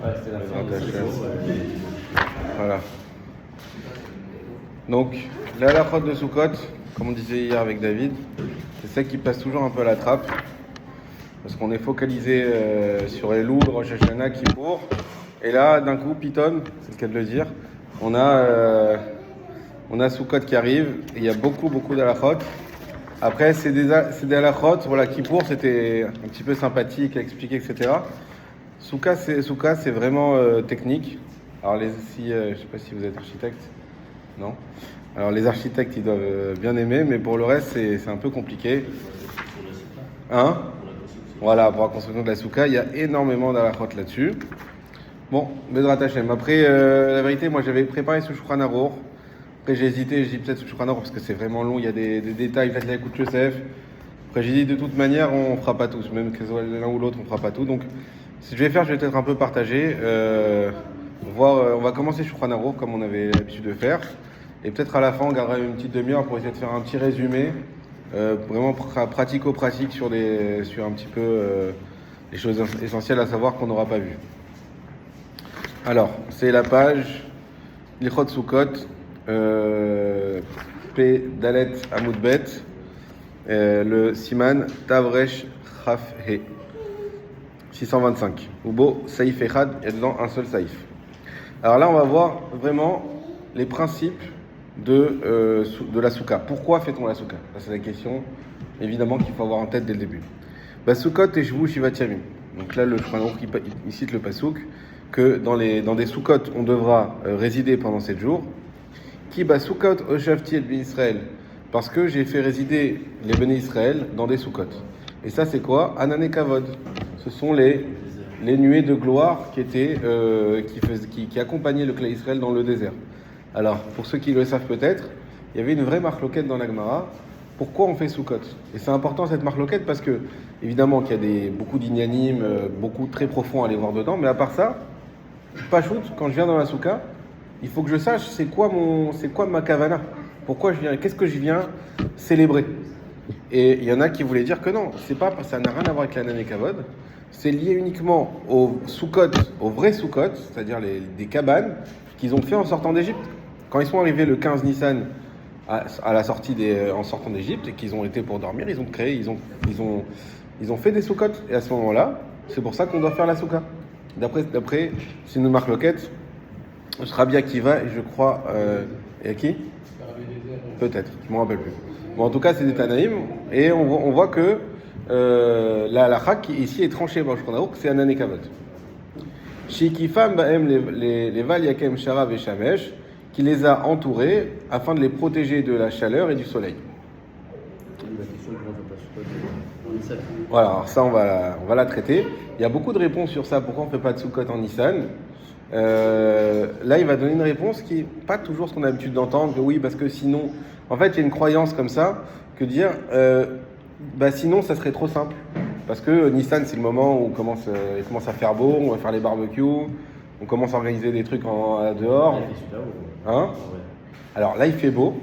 Ouais, c'était la fin de Bezrat cette Hashem. saison, Voilà. Donc, la halachot de Sukkot, comme on disait hier avec David, c'est celle qui passe toujours un peu à la trappe. Parce qu'on est focalisé sur les loups, le Rosh Hashanah, Kippour. Et là, d'un coup, Piton, c'est le cas de le dire, on a Sukkot qui arrive. Et il y a beaucoup d'halachot. Après, c'est des halachot. Voilà, Kippour, c'était un petit peu sympathique à expliquer, etc. Souka, c'est vraiment technique. Alors, je ne sais pas si vous êtes architecte. Non. Alors, les architectes, ils doivent bien aimer, mais pour le reste, c'est un peu compliqué. Hein? Voilà, pour la construction de la souka, il y a énormément d'halachot là-dessus. Bon, Bezrat Hashem. Après, la vérité, moi, j'avais préparé ce Shulchan Aruch. Après, j'ai hésité, j'ai dit peut-être ce Shulchan Aruch parce que c'est vraiment long, il y a des détails, peut-être la écoute Yosef. Après, j'ai dit de toute manière, on fera pas tous, même que ce soit l'un ou l'autre, on fera pas tout. Donc, ce que je vais faire, je vais peut-être un peu partager. On va commencer Shulchan Aruch comme on avait l'habitude de faire. Et peut-être à la fin, on gardera une petite demi-heure pour essayer de faire un petit résumé. Vraiment pratico-pratique sur un petit peu les choses essentielles à savoir qu'on n'aura pas vues. Alors, c'est la page Lichot Sukkot, P. Dalet Amoudbet, le Siman Tavresh Chaf He, 625. Ubo Saïf Echad, il y a dedans un seul Saïf. Alors là, on va voir vraiment les principes de la souka. Pourquoi fait-on la souka? Ça, c'est la question, évidemment, qu'il faut avoir en tête dès le début. Soukot et Shvu Shivat Yamim. Donc là, le Shulchan Aruch, il cite le pasouk que dans des soukot, on devra résider pendant 7 jours. Ki soukot oshavti et Israël, parce que j'ai fait résider les béné Israël dans des soukot. Et ça, c'est quoi? Anane Kavod. Ce sont les nuées de gloire qui accompagnaient le clan Israël dans le désert. Alors, pour ceux qui le savent peut-être, il y avait une vraie marloquette dans la Gemara. Pourquoi on fait Sukkot? Et c'est important cette marloquette parce que, évidemment, qu'il y a beaucoup d'ignanim, beaucoup très profonds à aller voir dedans, mais à part ça, Pachout, quand je viens dans la Souka, il faut que je sache c'est quoi ma kavana. Pourquoi je viens, qu'est-ce que je viens célébrer? Et il y en a qui voulaient dire que non, ça n'a rien à voir avec la Nané Kavod, c'est lié uniquement au Sukkot, au vrai Sukkot, c'est-à-dire des cabanes qu'ils ont fait en sortant d'Égypte. Quand ils sont arrivés le 15 Nissan à la sortie en sortant d'Égypte et qu'ils ont été pour dormir, ils ont fait des Sukkot. Et à ce moment-là, c'est pour ça qu'on doit faire la Souka. D'après c'est une marque loquette, Rabbi Akiva et je crois et à qui? Peut-être, je ne me rappelle plus. Bon, en tout cas, c'est des Tanaïm et on voit que la halakha qui ici est tranchée par le Shulchan Aruch, c'est un Nané Kavod. Shikifam ba'em les val yakem sharav et shamesh, qui les a entourés afin de les protéger de la chaleur et du soleil. Voilà, alors ça on va la traiter. Il y a beaucoup de réponses sur ça, pourquoi on ne fait pas de Sukkot en Nissan. Là il va donner une réponse qui n'est pas toujours ce qu'on a l'habitude d'entendre, que oui parce que sinon, en fait il y a une croyance comme ça, que dire sinon ça serait trop simple. Parce que Nissan c'est le moment où il commence à faire beau, on va faire les barbecues, on commence à organiser des trucs dehors. il fait super beau. Hein? Ouais. Alors là il fait beau,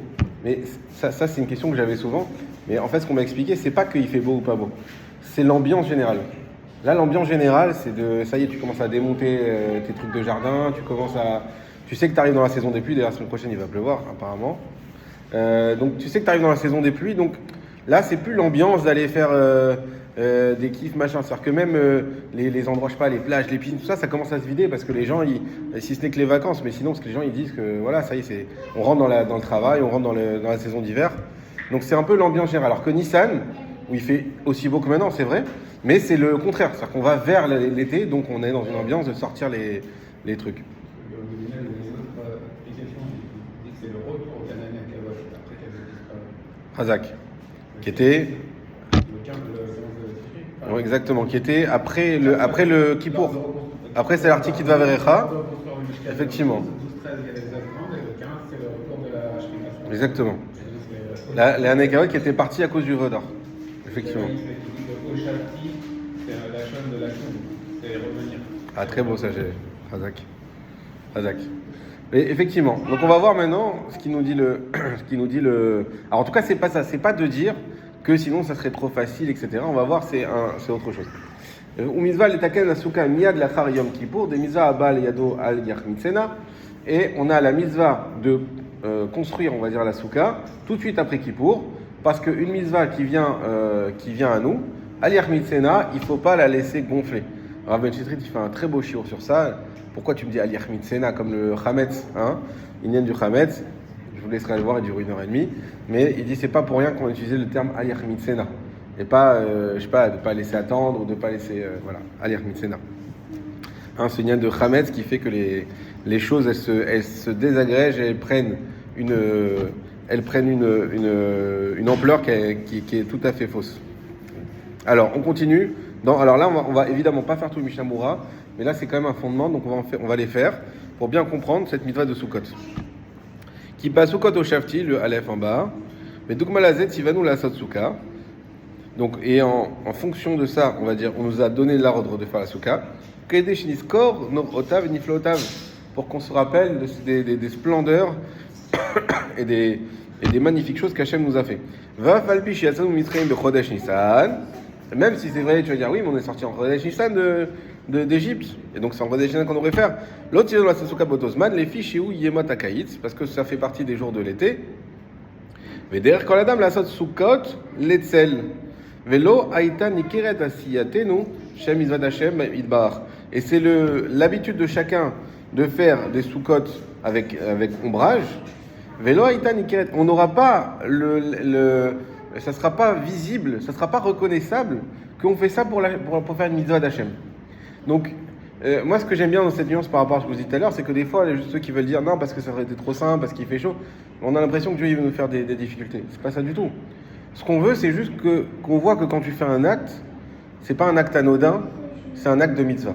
mais ça c'est une question que j'avais souvent. Mais en fait, ce qu'on m'a expliqué, c'est pas qu'il fait beau ou pas beau, c'est l'ambiance générale. Là, l'ambiance générale, c'est ça y est, tu commences à démonter tes trucs de jardin, tu sais que tu arrives dans la saison des pluies, d'ailleurs, la semaine prochaine, il va pleuvoir, apparemment. Donc, tu sais que tu arrives dans la saison des pluies, donc là, c'est plus l'ambiance d'aller faire des kiffs, machin. C'est-à-dire que même les endroits, je sais pas, les plages, les piscines, tout ça, ça commence à se vider parce que les gens, si ce n'est que les vacances, mais sinon, parce que les gens, ils disent que voilà, ça y est, on rentre dans le travail, on rentre dans la saison d'hiver. Donc c'est un peu l'ambiance générale. Alors que Nissan, où il fait aussi beau que maintenant, c'est vrai, mais c'est le contraire. C'est-à-dire qu'on va vers l'été, donc on est dans une ambiance de sortir les trucs. C'est le retour de la Nané Kavod après qu'elle ait disparu. Razak, qui était... Le 15 de Oui, exactement, qui était après le Kippour. Après c'est l'article de Vaverecha. Effectivement. 12-13, il y a les offrandes, et le 15, c'est le retour de la Shkina. Exactement. La Nané Kavod qui était partie à cause du Vodor. Effectivement. Le Oshavti, c'est la chaîne de la chaîne, c'est revenir. Ah, très beau ça, Razak. Mais effectivement. Donc on va voir maintenant ce qui nous dit le. Alors en tout cas, c'est pas ça. C'est pas de dire que sinon ça serait trop facile, etc. On va voir, c'est autre chose. Ou mitzvah letaken asuka miyad lachar yom kippour, des mitzvah abal yado al yachmitzena. Et on a la mitzvah de construire, on va dire, la souka tout de suite après Kippour, parce qu'une mitzvah qui vient à nous, al yachmitzena, il ne faut pas la laisser gonfler. Rav Ben Shitrit, il fait un très beau shiur sur ça. Pourquoi tu me dis al yachmitzena comme le chametz, hein? Il vient du chametz. Je vous laisserai le voir, il dure 1h30. Mais il dit c'est pas pour rien qu'on a utilisé le terme al yachmitzena. Et pas, je sais pas, de ne pas laisser attendre ou de ne pas laisser. Voilà, al yachmitzena. C'est une de chametz qui fait que les choses elles se désagrègent et elles prennent une ampleur qui est tout à fait fausse. Alors on continue. Alors là on va évidemment pas faire tout le Mishnah Moura, mais là c'est quand même un fondement, donc on va les faire pour bien comprendre cette mitzvah de Sukkot. Qui passe Sukkot au Shafti, le Aleph en bas, mais Dugmalazet Sivanu la Sotsuka. Donc et en fonction de ça, on va dire, on nous a donné l'ordre de faire la Souka. Pour qu'on se rappelle des splendeurs et des magnifiques choses qu'Hachem nous a fait. Même si c'est vrai, tu vas dire oui, mais on est sorti en Chodesh Nissan d'Égypte, et donc c'est en Chodesh Nissan qu'on devrait faire. L'autre, c'est la Sasuka Botosman, les filles chez où Yema Takaït, parce que ça fait partie des jours de l'été. Mais derrière, quand la dame la Sukot, l'Etzel. Velo Aïta Nikeret Asiyatenu, Shem Izvad Hashem Idbar. Et c'est l'habitude de chacun de faire des soukotes avec ombrage. Velo Aïta Nikeret. On n'aura pas ça sera pas visible, ça sera pas reconnaissable qu'on fait ça pour faire une mitzvah d'Hachem. Donc, moi, ce que j'aime bien dans cette nuance par rapport à ce que je vous disais tout à l'heure, c'est que des fois, il y a juste ceux qui veulent dire non, parce que ça aurait été trop simple, parce qu'il fait chaud. On a l'impression que Dieu il veut nous faire des difficultés. C'est pas ça du tout. Ce qu'on veut, c'est juste qu'on voit que quand tu fais un acte, c'est pas un acte anodin, c'est un acte de mitzvah.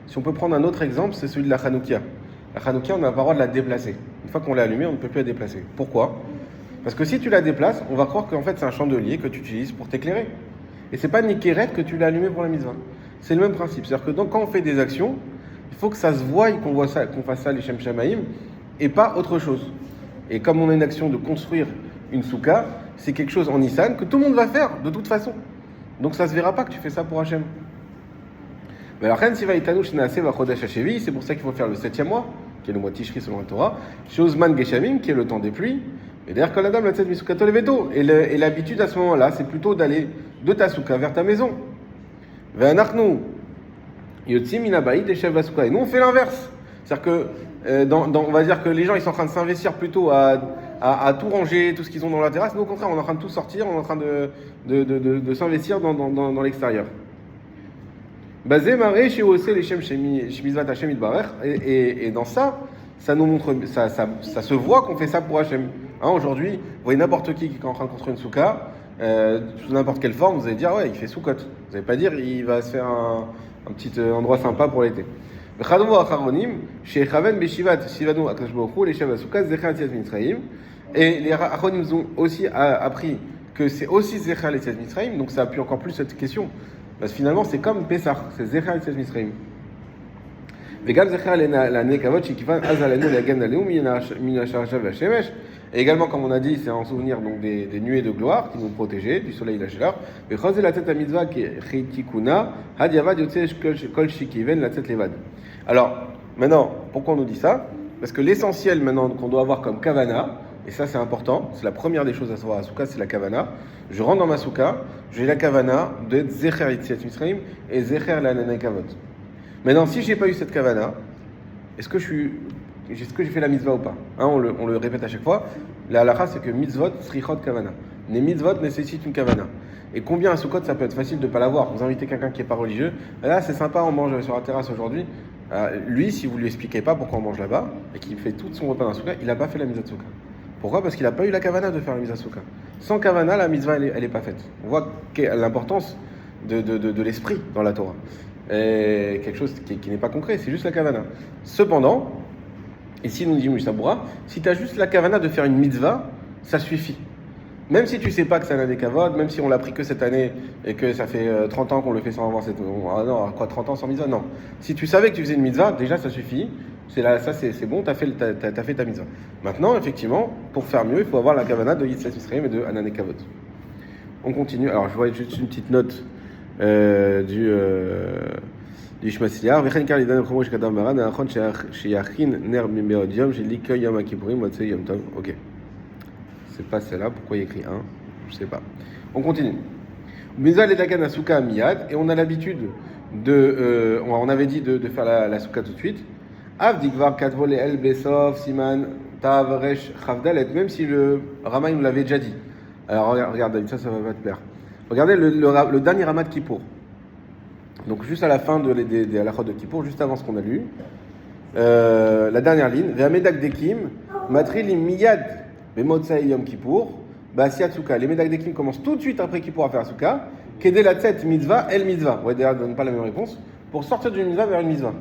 Si on peut prendre un autre exemple, c'est celui de la Hanoukia. La Hanoukia, on n'a pas le droit de la déplacer. Une fois qu'on l'a allumée, on ne peut plus la déplacer. Pourquoi ? Parce que si tu la déplaces, on va croire qu'en fait c'est un chandelier que tu utilises pour t'éclairer. Et c'est pas Nikeret que tu l'as allumé pour la mitzvah. C'est le même principe. C'est-à-dire que quand on fait des actions, il faut que ça se voie, qu'on fasse ça les Shem Shamaïm, et pas autre chose. Et comme on a une action de construire une souka, c'est quelque chose en Nissan que tout le monde va faire de toute façon. Donc ça se verra pas que tu fais ça pour Hachem. Mais alors, c'est pour ça qu'il faut faire le 7e mois, qui est le mois Tishri selon la Torah, Shozman Geshamim, qui est le temps des pluies, et d'ailleurs quand la dame la tête misukato leveto. Et l'habitude à ce moment-là, c'est plutôt d'aller de ta souka vers ta maison. Ve'anachnu yotzim minabayit et shev souka. Et nous on fait l'inverse. C'est-à-dire que on va dire que les gens ils sont en train de s'investir plutôt à tout ranger, tout ce qu'ils ont dans la terrasse. Nous au contraire, on est en train de tout sortir, on est en train de s'investir dans l'extérieur. Basé maré chez OC les Shem Shemizvat Hashem Idbarech. Et dans ça nous montre, ça se voit qu'on fait ça pour Hashem. Aujourd'hui, vous voyez n'importe qui est en train de construire une souka, sous n'importe quelle forme, vous allez dire ouais, il fait soukot. Vous n'allez pas dire il va se faire un petit endroit sympa pour l'été. Et les Acharonim ont aussi appris que c'est aussi Zechar Yetziat Mitzrayim, donc ça appuie encore plus cette question. Parce que finalement, c'est comme Pessah, c'est Zechar Yetziat Mitzrayim. Et également, comme on a dit, c'est en souvenir donc des nuées de gloire qui nous protégeaient du soleil et de la chaleur. Alors, maintenant, pourquoi on nous dit ça ? Parce que l'essentiel maintenant qu'on doit avoir comme kavana, et ça c'est important, c'est la première des choses à savoir à Souka, c'est la kavana. Je rentre dans ma Souka, j'ai la kavana de Zecher Yetziat Mitzrayim et Zecher La'ananei Kavod. Maintenant, si j'ai pas eu cette kavana, est-ce que j'ai fait la mitzvah ou pas ? On le répète à chaque fois. La halakha, c'est que mitzvot, srichot, kavana. Les mitzvot nécessitent une kavana. Et combien à Sukkot, ça peut être facile de ne pas l'avoir. Vous invitez quelqu'un qui n'est pas religieux. Là, c'est sympa, on mange sur la terrasse aujourd'hui. Lui, si vous ne lui expliquez pas pourquoi on mange là-bas, et qu'il fait tout son repas dans la Souka, il n'a pas fait la mitzvah de Souka. Pourquoi ? Parce qu'il n'a pas eu la kavana de faire la mitzvah de Souka. Sans kavana, la mitzvah, elle n'est pas faite. On voit l'importance de l'esprit dans la Torah. Et quelque chose qui n'est pas concret, c'est juste la kavana. Cependant, ici nous dit Mishabura, si tu as juste la kavana de faire une mitzvah, ça suffit. Même si tu ne sais pas que c'est un année kavod, même si on l'a pris que cette année et que ça fait 30 ans qu'on le fait sans avoir cette... Ah non, quoi, 30 ans sans mitzvah ? Non. Si tu savais que tu faisais une mitzvah, déjà ça suffit. C'est bon, tu as fait ta mitzvah. Maintenant, effectivement, pour faire mieux, il faut avoir la kavana de Yetziat Mitzrayim et de Ananei Kavod. On continue. Alors, je vois juste une petite note du Shmasliar. Vechen kar lidan promo shkadam maran achon sheyachin ner mimeod yom shelikay yom akipurim motzei yom tov. Ok. C'est pas celle-là. Pourquoi il écrit 1? Je sais pas. On continue. Mizal et Dagan Asuka Miyad, et on a l'habitude on avait dit de faire la Souka tout de suite. Avdikvar Katvole El Besov Siman Tav Resh Chavdalet, même si le Rama il nous l'avait déjà dit. Alors regarde David, ça va pas te plaire. Regardez le dernier Rama de Kippour. Donc juste à la fin des halachot de Kippour, juste avant ce qu'on a lu. La dernière ligne. Ve'amedak Dekim Matrilim Miyad Bemotzai Yom Kippour. Basiat Souka. Les Medak Dekim commencent tout de suite après Kippour à faire Souka. Kedé la tête mitzvah, el mitzvah. Ouais, d'ailleurs, donne pas la même réponse. Pour sortir d'une mitzvah vers une mitzvah.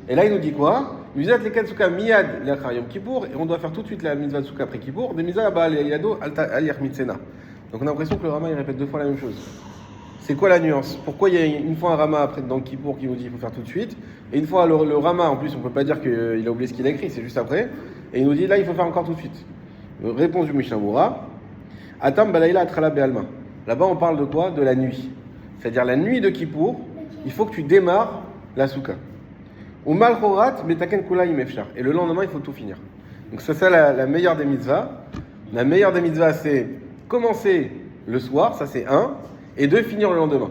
Et là, il nous dit quoi? Mizat lekat souka miyad l'achar yom kippour. Et on doit faire tout de suite la mitzvah de souka après kippour. Des mitzvahs bah yado al yachmitzena. Donc on a l'impression que le Rama il répète 2 fois la même chose. C'est quoi la nuance? Pourquoi il y a une fois un Rama après dans le kippour qui nous dit qu'il faut faire tout de suite, et une fois le Rama en plus on peut pas dire qu'il a oublié ce qu'il a écrit, c'est juste après, et il nous dit là il faut faire encore tout de suite. Réponse du Mishnah Moura. Atam balayla atrala be'alma. Là-bas, on parle de quoi? De la nuit. C'est-à-dire la nuit de Kippour, il faut que tu démarres la souka. Ou malchorat, metaken kula imefshar. Et le lendemain, il faut tout finir. Donc ça, c'est la meilleure des mitzvahs. La meilleure des mitzvahs, c'est commencer le soir, ça c'est 1, et 2, finir le lendemain.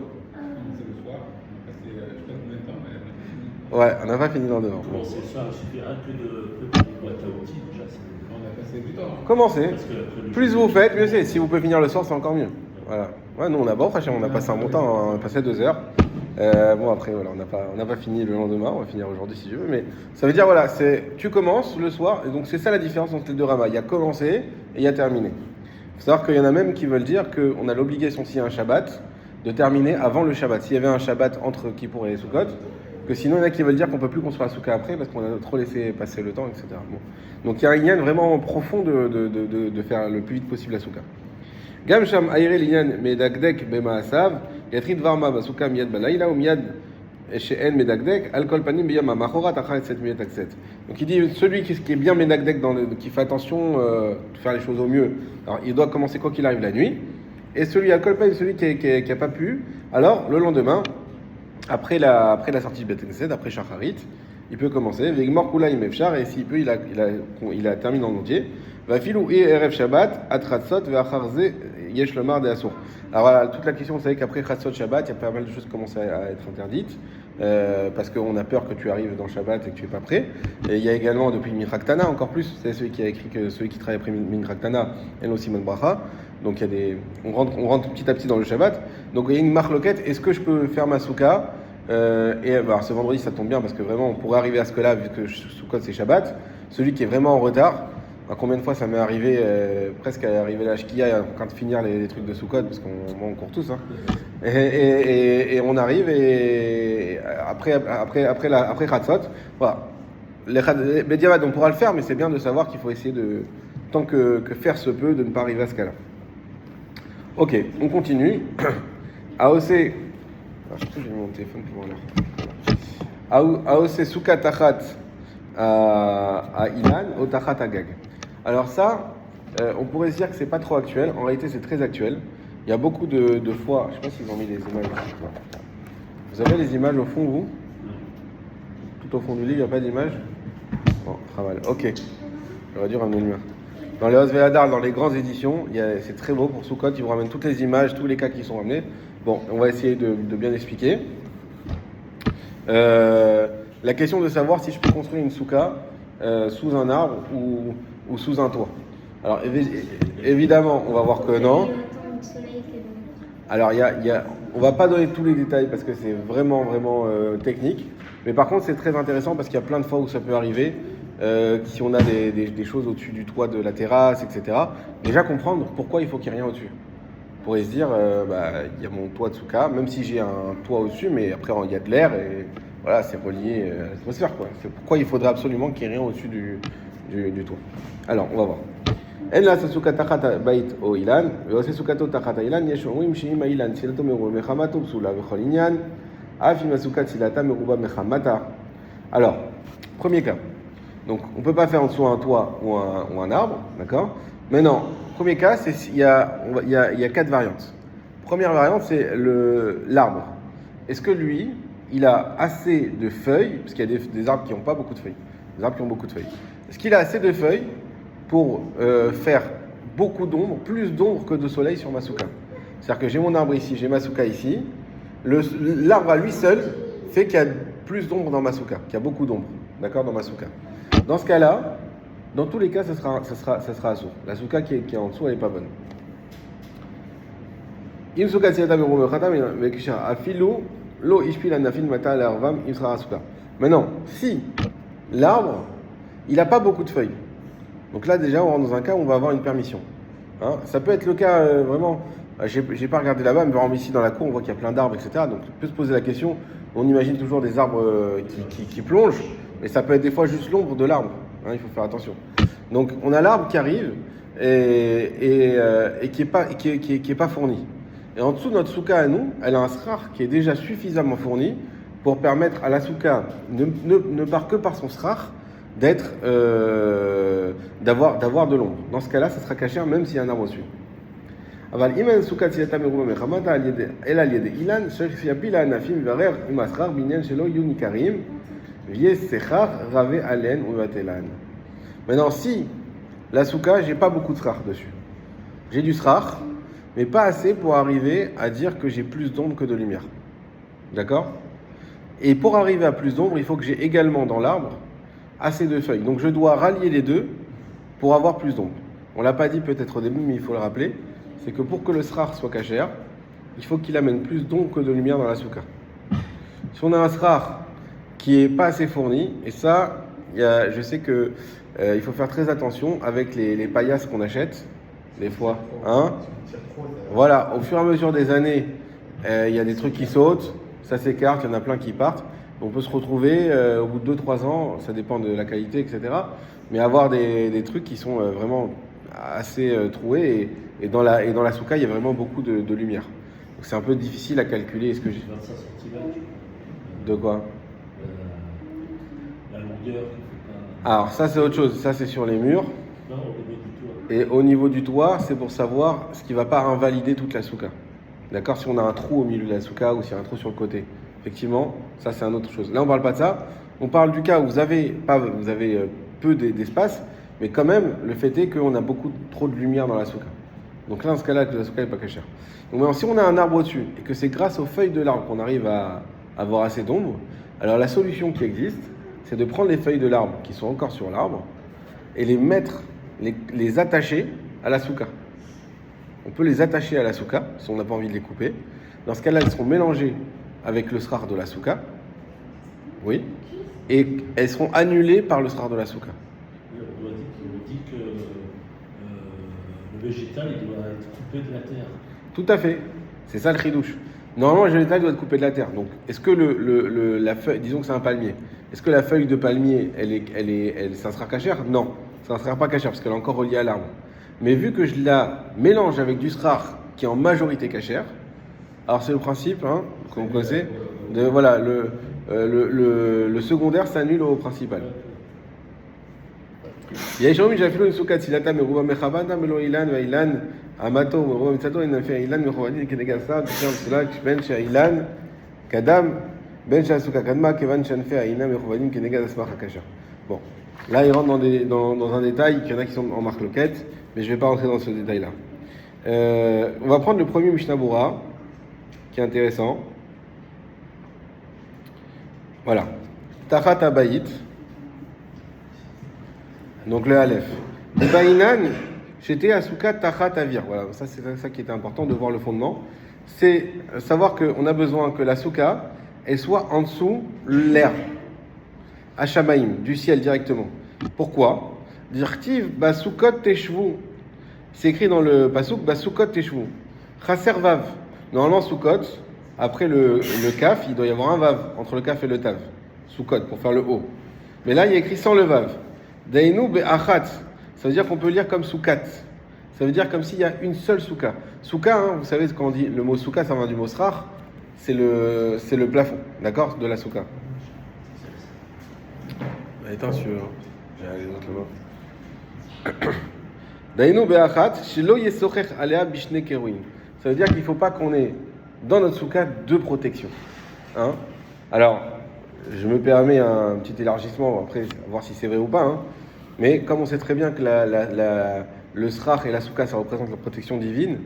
C'est le soir, on a passé, je sais pas combien de temps, mais on a fini. Ouais, on n'a pas fini le lendemain. Bon, c'est ça, il suffit un peu de boîte à outils, déjà. On a passé du temps. Commencez. Parce que après, Plus vous faites, mieux c'est. Si vous pouvez finir le soir, c'est encore mieux. Voilà. Ouais, nous on a on a passé un bon temps, hein, on a passé 2 heures. Bon après voilà, on n'a pas fini le lendemain, on va finir aujourd'hui si tu veux, mais ça veut dire voilà, tu commences le soir, et donc c'est ça la différence entre les 2 ramas. Il y a commencé et il y a terminé. Il faut savoir qu'il y en a même qui veulent dire qu'on a l'obligation s'il y a un Shabbat de terminer avant le Shabbat. S'il y avait un Shabbat entre Kippour et Sukkot, que sinon il y en a qui veulent dire qu'on peut plus construire la Souka après parce qu'on a trop laissé passer le temps, etc. Bon. Donc il y a un lien vraiment profond de faire le plus vite possible la Souka. Gam sham ayre linyan medagdek bemaasav yatrid varma basuka miyad balayla ou miyad she'en medagdek al kol panim biyam amachorat achar set miyat akset. Donc il dit celui qui est bien medagdek qui fait attention de faire les choses au mieux. Alors il doit commencer quoi qu'il arrive la nuit. Et celui al kol panim, celui qui a pas pu, alors le lendemain après la sortie de Bet Knesset, après Shacharit, il peut commencer Vegmor kula imefshar, et s'il peut il a terminé en entier. Va filou et erev Shabbat atratzot ve'acharze yesh lomar de asur. Alors voilà, toute la question, vous savez qu'après Chatzot Shabbat, il y a pas mal de choses qui commencent à être interdites parce qu'on a peur que tu arrives dans Shabbat et que tu es pas prêt. Et il y a également depuis Minchaktana encore plus, c'est celui qui a écrit que celui qui travaille après Minchaktana et non Simon Bracha. Donc il y a on rentre petit à petit dans le Shabbat. Donc il y a une marloquette. Est-ce que je peux faire ma souka et bah, ce vendredi ça tombe bien parce que vraiment on pourrait arriver à ce que là vu que Soukot c'est Shabbat. Celui qui est vraiment en retard. Combien de fois ça m'est arrivé presque à arriver à la Shkia en train de finir les trucs de Soukot parce qu'on court tous hein. Et on arrive et après Khatzot, voilà. Les Bediavad on pourra le faire mais c'est bien de savoir qu'il faut essayer de tant que faire se peut de ne pas arriver à ce cas-là. Ok, on continue. AOC, j'ai mon téléphone pour l'heure. AOC Souka Tachat à Ilan au Tachat Agag. Alors ça, on pourrait se dire que c'est pas trop actuel. En réalité, c'est très actuel. Il y a beaucoup de fois, je sais pas s'ils ont mis les images. Vous avez les images au fond, vous? Tout au fond du livre, il n'y a pas d'image? Bon, travail. Ok. J'aurais dû ramener le mien. Dans les Osvé Hadar, dans les grandes éditions, c'est très beau pour Soukot, ils vous ramènent toutes les images, tous les cas qui sont ramenés. Bon, on va essayer de bien expliquer. La question de savoir si je peux construire une souka sous un arbre ou sous un toit. Alors évidemment, on va voir que non. Alors on va pas donner tous les détails parce que c'est vraiment technique. Mais par contre, c'est très intéressant parce qu'il y a plein de fois où ça peut arriver. Si on a des choses au-dessus du toit de la terrasse, etc. Déjà comprendre pourquoi il faut qu'il n'y ait rien au-dessus. On pourrait se dire, il y a mon toit de souka, même si j'ai un toit au-dessus, mais après il y a de l'air et voilà, c'est relié à l'atmosphère, quoi. C'est pourquoi il faudrait absolument qu'il n'y ait rien au-dessus du toit. Alors, on va voir. En la souka tachat bait o ilan, veose soukato tachat ilan, yesh omrim sheim ilan silato mechamato psula vechol inyan, af im souka silata meruba mechamata. Alors, premier cas. Donc, on ne peut pas faire en dessous un toit ou un arbre, d'accord? Maintenant, premier cas, il y a 4 variantes. Première variante, c'est l'arbre. est-ce que lui, il a assez de feuilles, parce qu'il y a des arbres qui n'ont pas beaucoup de feuilles, des arbres qui ont beaucoup de feuilles. Est-ce qu'il a assez de feuilles pour faire beaucoup d'ombre, plus d'ombre que de soleil sur ma souka? C'est-à-dire que j'ai mon arbre ici, j'ai ma souka ici, l'arbre à lui seul fait qu'il y a plus d'ombre dans ma souka, qu'il y a beaucoup d'ombre, d'accord, dans ma souka. Dans ce cas-là, dans tous les cas, ça sera assourd. La souka qui est en dessous, elle n'est pas bonne. Maintenant, si l'arbre, il n'a pas beaucoup de feuilles, donc là déjà on rentre dans un cas où on va avoir une permission. Hein, ça peut être le cas vraiment, j'ai pas regardé là-bas, mais vraiment ici dans la cour on voit qu'il y a plein d'arbres, etc. Donc on peut se poser la question, on imagine toujours des arbres qui plongent, mais ça peut être des fois juste l'ombre de l'arbre, hein, il faut faire attention. Donc on a l'arbre qui arrive et qui est pas fourni. Et en dessous de notre souka à nous, elle a un srar qui est déjà suffisamment fourni pour permettre à la souka, ne part que par son srar, d'avoir de l'ombre. Dans ce cas-là, ça sera caché même s'il y a un arbre au-dessus. Maintenant, si la souka, j'ai pas beaucoup de srar dessus. J'ai du srar, mais pas assez pour arriver à dire que j'ai plus d'ombre que de lumière. D'accord? Et pour arriver à plus d'ombre, il faut que j'ai également dans l'arbre assez de feuilles. Donc je dois rallier les deux pour avoir plus d'ombre. On ne l'a pas dit peut-être au début, mais il faut le rappeler. C'est que pour que le srar soit cachère, il faut qu'il amène plus d'ombre que de lumière dans la souka. Si on a un srar qui n'est pas assez fourni, et ça, je sais que il faut faire très attention avec les paillasses qu'on achète, des fois. Hein? Voilà, au fur et à mesure des années, il y a des trucs qui sautent, ça s'écarte, il y en a plein qui partent. On peut se retrouver au bout de 2-3 ans, ça dépend de la qualité, etc. Mais avoir des trucs qui sont vraiment assez troués et dans la souka, il y a vraiment beaucoup de lumière. Donc c'est un peu difficile à calculer. Est-ce que 25 cm. De quoi? La longueur qu'il faut pas. Alors ça c'est autre chose, ça c'est sur les murs. Non, au niveau du toit. Et au niveau du toit, c'est pour savoir ce qui ne va pas invalider toute la souka. D'accord? Si on a un trou au milieu de la souka ou s'il y a un trou sur le côté. Effectivement, ça c'est une autre chose. Là on ne parle pas de ça, on parle du cas où vous avez peu d'espace, mais quand même le fait est qu'on a trop de lumière dans la souka. Donc là dans ce cas-là, la souka n'est pas cachère. Donc maintenant, si on a un arbre au-dessus et que c'est grâce aux feuilles de l'arbre qu'on arrive à avoir assez d'ombre, alors la solution qui existe, c'est de prendre les feuilles de l'arbre qui sont encore sur l'arbre et les attacher à la souka. On peut les attacher à la souka si on n'a pas envie de les couper. Dans ce cas-là, elles seront mélangées avec le srar de la souka, oui, et elles seront annulées par le srar de la souka. Oui, on dit que le végétal, il doit être coupé de la terre. Tout à fait, c'est ça le chidouche. Normalement, le végétal doit être coupé de la terre. Donc, est-ce que la feuille, disons que c'est un palmier, est-ce que la feuille de palmier, ça sera cachère? Non, ça ne sera pas cachère parce qu'elle est encore reliée à l'arbre. Mais vu que je la mélange avec du srar qui est en majorité cachère, alors c'est le principe, hein, qu'on connaissait, voilà, le secondaire s'annule au principal. Bon, là il rentre dans un détail, qu'il y en a qui sont en marque-loquette, mais je ne vais pas rentrer dans ce détail-là. On va prendre le premier Mishnah Bura, qui est intéressant. Voilà. Tachat Abayit. Donc le Aleph. Bainan, j'étais Asuka Tachat Avir. Voilà, ça c'est ça qui était important de voir le fondement. C'est savoir qu'on a besoin que la souka, elle soit en dessous l'herbe. Hashamaim, du ciel directement. Pourquoi? Dirtiv Basukot Teshvu. C'est écrit dans le Pasuk Basukot Teshvu. Chaser Vav. Normalement, Soukot, après le kaf, il doit y avoir un vav entre le kaf et le tav. Soukot, pour faire le haut. Mais là, il y a écrit sans le vav. Dainu be'achat. Ça veut dire qu'on peut lire comme soukat. Ça veut dire comme s'il y a une seule souka. Souka, hein, vous savez, quand on dit le mot souka, ça vient du mot srar. C'est le plafond, d'accord, de la souka. Attention, j'ai les autres là-bas. Dainu be'achat, shelo yesochech alea bishne keruim. Ça veut dire qu'il ne faut pas qu'on ait dans notre souka deux protections. Hein. Alors, je me permets un petit élargissement, après, voir si c'est vrai ou pas. Hein. Mais comme on sait très bien que le srach et la souka, ça représente la protection divine,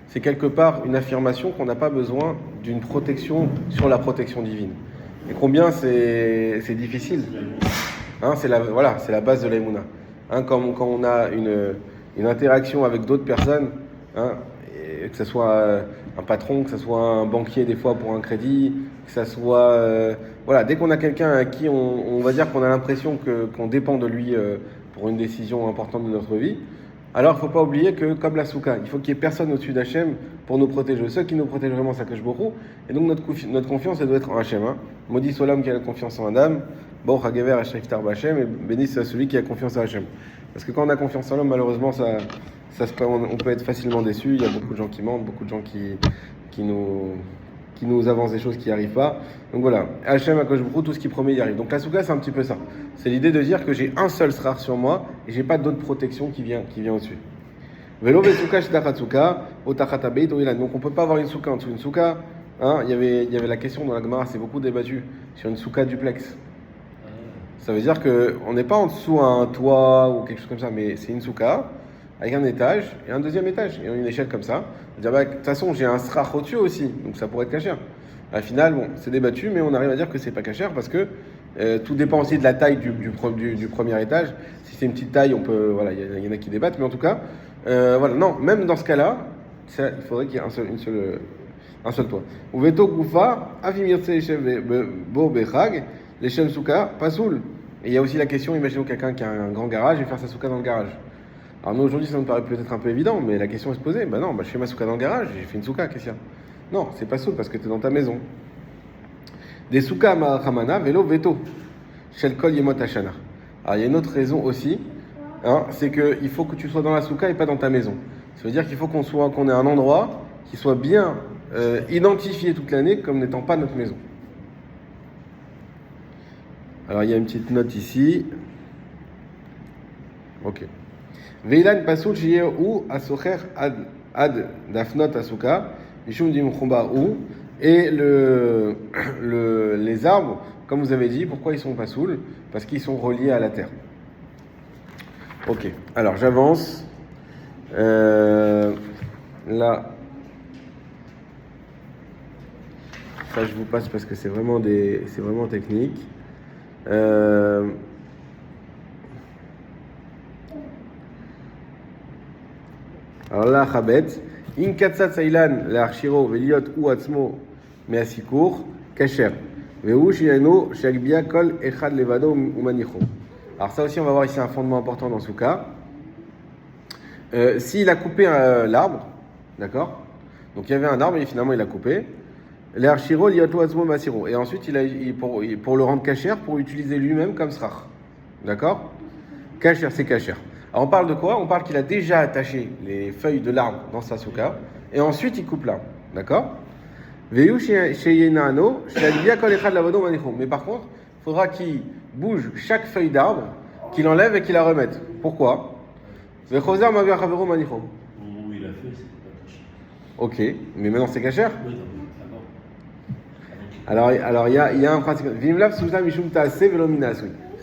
c'est quelque part une affirmation qu'on n'a pas besoin d'une protection sur la protection divine. Et combien c'est difficile. Hein, c'est la base de l'aïmouna. Hein, quand on a une interaction avec d'autres personnes, hein, et que ce soit un patron, que ce soit un banquier des fois pour un crédit, que ce soit... dès qu'on a quelqu'un à qui on va dire qu'on a l'impression qu'on dépend de lui pour une décision importante de notre vie, alors il ne faut pas oublier que, comme la souka, il faut qu'il n'y ait personne au-dessus d'Hachem pour nous protéger. Ceux qui nous protègent vraiment, c'est Akash Borou. Et donc notre confiance, elle doit être en Hachem. Hein. Maudit soit l'homme qui a la confiance en Adam, Baruch HaGever Hasheftar B'Hachem, et béni soit celui qui a confiance en Hachem. Parce que quand on a confiance en l'homme, malheureusement, on peut être facilement déçu. Il y a beaucoup de gens qui mentent, beaucoup de gens qui nous avancent des choses qui n'y arrivent pas. Donc voilà, Hachem, Akash Borou, tout ce qu'il promet y arrive. Donc la souka, c'est un petit peu ça. C'est l'idée de dire que j'ai un seul srar sur moi et j'ai pas d'autre protection qui vient au-dessus. Velo vesuka shitachatsuka, otachatabeit oilan. Donc on peut pas avoir une souka en dessous. Une souka, hein, il y avait la question dans la Gemara, c'est beaucoup débattu sur une souka duplex. Ça veut dire qu'on n'est pas en dessous à un toit ou quelque chose comme ça, mais c'est une souka avec un étage et un deuxième étage et une échelle comme ça. De toute façon, j'ai un srach au-dessus aussi, donc ça pourrait être cachère. À la finale, bon, c'est débattu, mais on arrive à dire que c'est pas cachère parce que tout dépend aussi de la taille du premier étage. Si c'est une petite taille, on peut, voilà, il y en a qui débattent, mais en tout cas, non, même dans ce cas-là, il faudrait qu'il y ait un seul toit. Uveto gufa avimirtse bo bechag leshem souka pasoul. Et il y a aussi la question, imaginons quelqu'un qui a un grand garage et faire sa souka dans le garage. Alors nous aujourd'hui ça nous paraît peut-être un peu évident, mais la question est se poser. Non, je fais ma souka dans le garage, j'ai fait une souka, qu'est-ce qu'il y a? Non, c'est pas soul parce que tu es dans ta maison. Des souka ma'achamana velo veto shel kol yemot hashana. Alors il y a une autre raison aussi, hein, c'est que il faut que tu sois dans la souka et pas dans ta maison. Ça veut dire qu'il faut qu'on ait un endroit qui soit bien identifié toute l'année comme n'étant pas notre maison. Alors il y a une petite note ici. Ok. Veilan pasoul shiye ou asocher ad dafnot asuka mishum dim khumba ou. Et les arbres, comme vous avez dit, pourquoi ils sont pas saouls? Parce qu'ils sont reliés à la terre. Ok, alors j'avance. Là, ça je vous passe parce que c'est vraiment technique. Alors là, Chabet. In katsat sailan l'archiro veliot ou atzmo measikur kasher veu shiano shagbia kol echad levado umanicho. Alors ça aussi on va voir ici un fondement important dans ce cas. S'il a coupé l'arbre, d'accord, donc il y avait un arbre et finalement il a coupé l'archiro liot ou atzmo measiro, et ensuite pour le rendre kasher, pour l'utiliser lui-même comme srach, d'accord, kasher c'est kasher. Alors on parle de quoi? On parle qu'il a déjà attaché les feuilles de l'arbre dans sa souka et ensuite il coupe l'arbre, d'accord? Mais par contre, il faudra qu'il bouge chaque feuille d'arbre, qu'il enlève et qu'il la remette. Pourquoi? Oui, il a fait, c'est pas caché. Ok, mais maintenant c'est cachère? Oui, non, Alors il y a un principe. C'est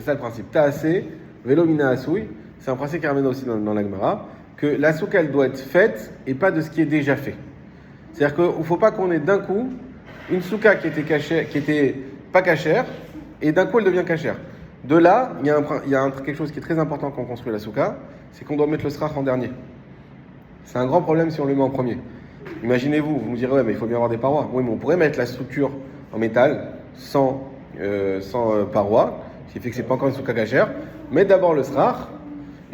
ça le principe. Ta'asé, velomina asui. C'est un principe qui ramène aussi dans la Gemara, que la souka elle doit être faite et pas de ce qui est déjà fait. C'est-à-dire qu'il ne faut pas qu'on ait d'un coup une souka qui était pas cachère et d'un coup elle devient cachère. De là, il y a quelque chose qui est très important quand on construit la souka, c'est qu'on doit mettre le srach en dernier. C'est un grand problème si on le met en premier. Imaginez-vous, vous me direz ouais mais il faut bien avoir des parois. Oui mais on pourrait mettre la structure en métal sans parois, ce qui fait que c'est pas encore une souka cachère. Mettre d'abord le srach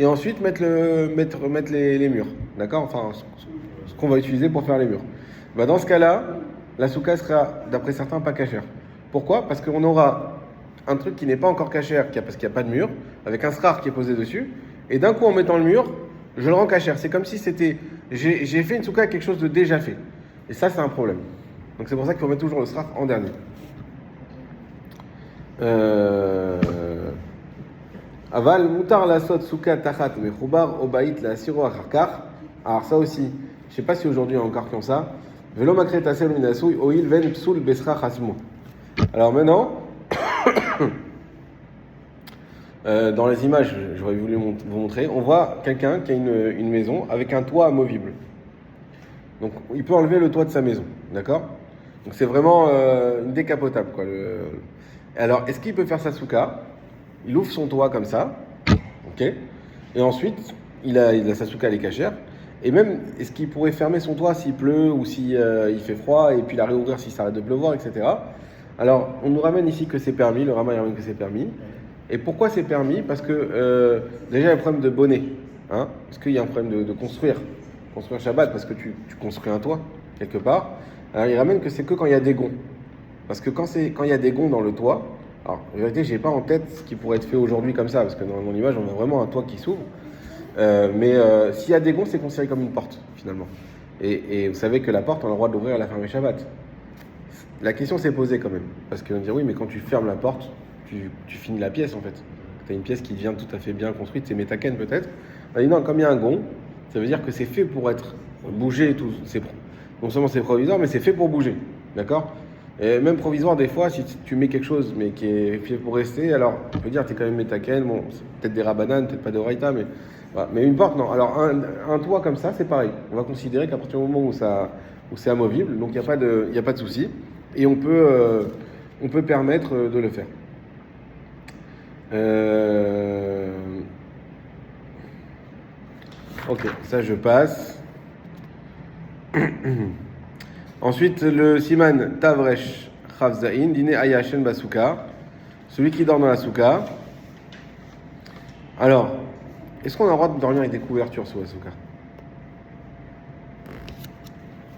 et ensuite mettre les murs, d'accord, enfin ce qu'on va utiliser pour faire les murs. Dans ce cas-là, la souka sera, d'après certains, pas cachère. Pourquoi? Parce qu'on aura un truc qui n'est pas encore cachère, parce qu'il n'y a pas de mur, avec un srar qui est posé dessus, et d'un coup en mettant le mur, je le rends cachère. C'est comme si j'ai fait une souka avec quelque chose de déjà fait. Et ça, c'est un problème. Donc c'est pour ça qu'il faut mettre toujours le srar en dernier. Aval mutar la sot souka tachat mechubar obait la siro acharkar. Alors ça aussi, je ne sais pas si aujourd'hui il y a encore qui ont ça. Velo makret asel minasui oil ven psul besra chasmo. Alors maintenant, dans les images, j'aurais voulu vous montrer, on voit quelqu'un qui a une maison avec un toit amovible. Donc il peut enlever le toit de sa maison, d'accord? Donc c'est vraiment une décapotable, quoi. Alors, est-ce qu'il peut faire sa souka? Il ouvre son toit comme ça, ok? Et ensuite, il a sa souka, elle est cachère. Et même, est-ce qu'il pourrait fermer son toit s'il pleut ou si il fait froid et puis la réouvrir s'il s'arrête de pleuvoir, etc. Alors, on nous ramène ici que c'est permis, le Rama il ramène que c'est permis. Et pourquoi c'est permis? Parce que déjà, il y a un problème de bonnet, hein? Parce qu'il y a un problème de construire Shabbat, parce que tu construis un toit, quelque part. Alors, il ramène que c'est que quand il y a des gonds. Parce que quand il y a des gonds dans le toit, alors en vérité, je n'ai pas en tête ce qui pourrait être fait aujourd'hui comme ça, parce que dans mon image, on a vraiment un toit qui s'ouvre. Mais s'il y a des gonds, c'est considéré comme une porte, finalement. Et vous savez que la porte, on a le droit de l'ouvrir et la fermer Shabbat. La question s'est posée quand même. Parce qu'on dit oui, mais quand tu fermes la porte, tu finis la pièce en fait. Tu as une pièce qui devient tout à fait bien construite, c'est métaken peut-être. On a dit non, comme il y a un gond, ça veut dire que c'est fait pour être bougé et tout. Non seulement c'est provisoire, mais c'est fait pour bouger. D'accord? Et même provisoire, des fois, si tu mets quelque chose mais qui est fait pour rester, alors on peut dire que tu es quand même métaken, bon, c'est peut-être des rabbanan, peut-être pas de raïta, mais voilà. Mais une porte, non. Alors un toit comme ça, c'est pareil. On va considérer qu'à partir du moment où c'est amovible, donc il n'y a pas de souci, et on peut permettre de le faire. Ok, ça je passe. Ensuite, le siman Tavresh Chavzaïn, dîner Ayashen Basuka, celui qui dort dans la souka. Alors, est-ce qu'on a le droit de dormir avec des couvertures sous la souka?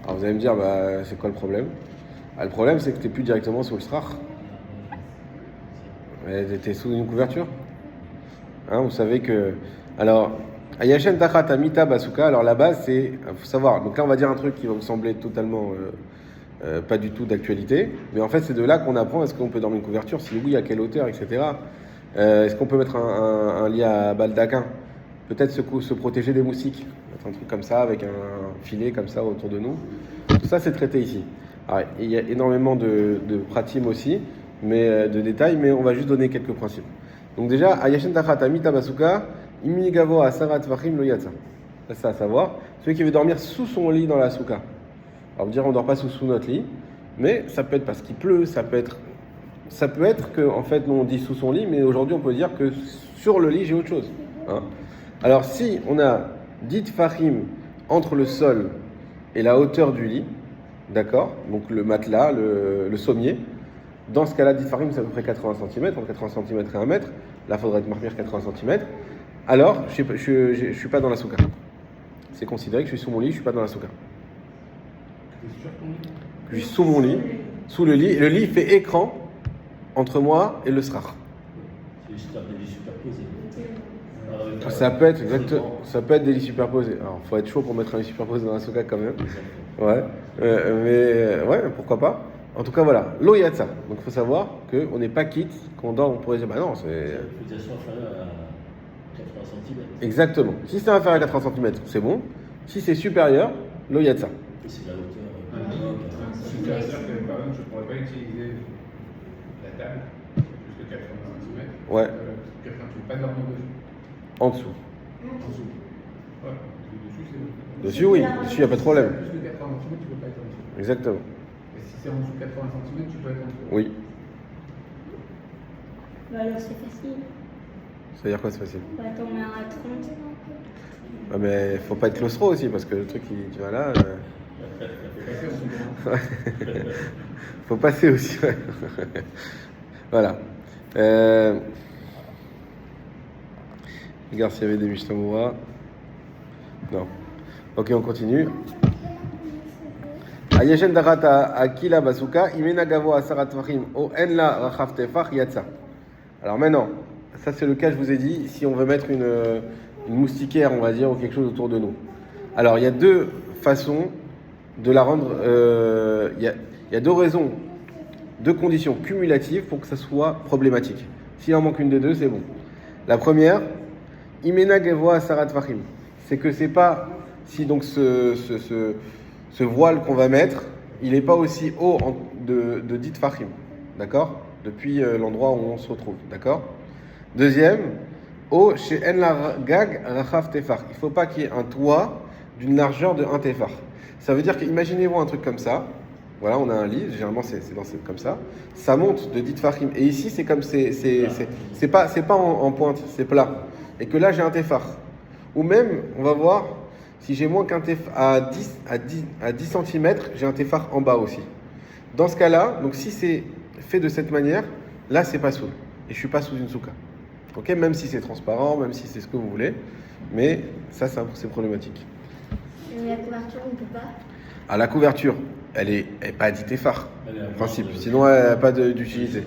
Alors vous allez me dire, bah, c'est quoi le problème? Le problème, c'est que tu n'es plus directement sous le strach. Tu es sous une couverture. Hein, vous savez que. Alors, Ayashen Tachat Amita Basuka, alors la base, c'est. Il faut savoir. Donc là, on va dire un truc qui va vous sembler totalement. Pas du tout d'actualité. Mais en fait, c'est de là qu'on apprend est-ce qu'on peut dormir une couverture, si oui, à quelle hauteur, etc. Est-ce qu'on peut mettre un lit à baldaquin? Peut-être se protéger des moustiques. Mettre un truc comme ça, avec un filet comme ça autour de nous. Tout ça, c'est traité ici. Alors, il y a énormément de pratim aussi, mais de détails, mais on va juste donner quelques principes. Donc déjà, Ayashen Tachat Amita Basuka, Imigavo Asarat Vachim Lo Yatsa. C'est ça à savoir. Celui qui veut dormir sous son lit dans la souka. Alors vous dire on ne dort pas sous notre lit, mais ça peut être parce qu'il pleut, ça peut être que en fait nous on dit sous son lit, mais aujourd'hui on peut dire que sur le lit j'ai autre chose. Hein. Alors si on a 10 fahim entre le sol et la hauteur du lit, d'accord, donc le matelas, le sommier, dans ce cas-là 10 fahim c'est à peu près 80 cm, entre 80 cm et 1 mètre, là il faudrait marquer 80 cm, alors je suis pas dans la souka. C'est considéré que je suis sous mon lit, je suis pas dans la souka. Je suis sous mon lit, sous le lit, et le lit fait écran entre moi et le srach. C'est l'histoire des lits superposés. Ça peut être des lits superposés. Alors, faut être chaud pour mettre un lit superposé dans la souka quand même. Ouais, ouais, pourquoi pas. En tout cas, voilà, l'eau yatsa. Donc, il faut savoir qu'on n'est pas quitte, qu'on dort, on pourrait dire, bah non, c'est. Cotisation inférieure à 80 cm. Exactement. Si c'est inférieur à 80 cm, c'est bon. Si c'est supérieur, l'eau yatsa. C'est la hauteur. C'est-à-dire que par exemple, je ne pourrais pas utiliser la table jusqu'à 80 cm. Ouais. Tu ne peux pas dormir dessus. En dessous. En dessous. Ouais, dessus c'est bon. Dessus, oui. Dessus, il n'y a pas de problème. Plus de 80 cm, tu ne peux pas être en dessous. Exactement. Et si c'est en dessous de 80 cm, tu peux être en dessous. Oui. Bah alors c'est facile. Ça veut dire quoi, c'est facile? Bah t'en mets un à 30. Ah, mais faut pas être claustro aussi, parce que le truc, tu vas là. Faut passer aussi. Ouais. Voilà. Regarde s'il y avait des Mishtamoura. Non. Ok, on continue. Ayeshen Darata Akila Basuka, Imena Gavo Asarat Vachim, O Enla Rachav Tefach Yatsa. Alors maintenant, ça c'est le cas, je vous ai dit, si on veut mettre une moustiquaire, on va dire, ou quelque chose autour de nous. Alors il y a deux façons de la rendre. Il y a deux raisons, deux conditions cumulatives pour que ça soit problématique. S'il en manque une des deux, c'est bon. La première, Imena Gavo Asarat Vachim, c'est que c'est pas si donc ce voile qu'on va mettre, il n'est pas aussi haut de 10 fachim. d'accord? Depuis l'endroit où on se retrouve, d'accord? Deuxième, O chez En la Gag Rachav Tefar. Il ne faut pas qu'il y ait un toit d'une largeur de 1 Tefar. Ça veut dire que, imaginez-vous un truc comme ça. Voilà, on a un lit, généralement c'est comme ça. Ça monte de 10 Tefachim. Et ici, c'est comme c'est pas en pointe, c'est plat. Et que là, j'ai un Tefar. Ou même, on va voir, si j'ai moins qu'un Tefar à 10 cm, j'ai un Tefar en bas aussi. Dans ce cas-là, donc si c'est fait de cette manière, là, c'est pas soul. Et je suis pas sous une souka. Ok, même si c'est transparent, même si c'est ce que vous voulez, mais ça c'est problématique. La couverture, on ne peut pas. Ah, la couverture, elle est pas à 10 Tefar, Elle est à en principe. bord de- Sinon, elle n'a pas d'utilité.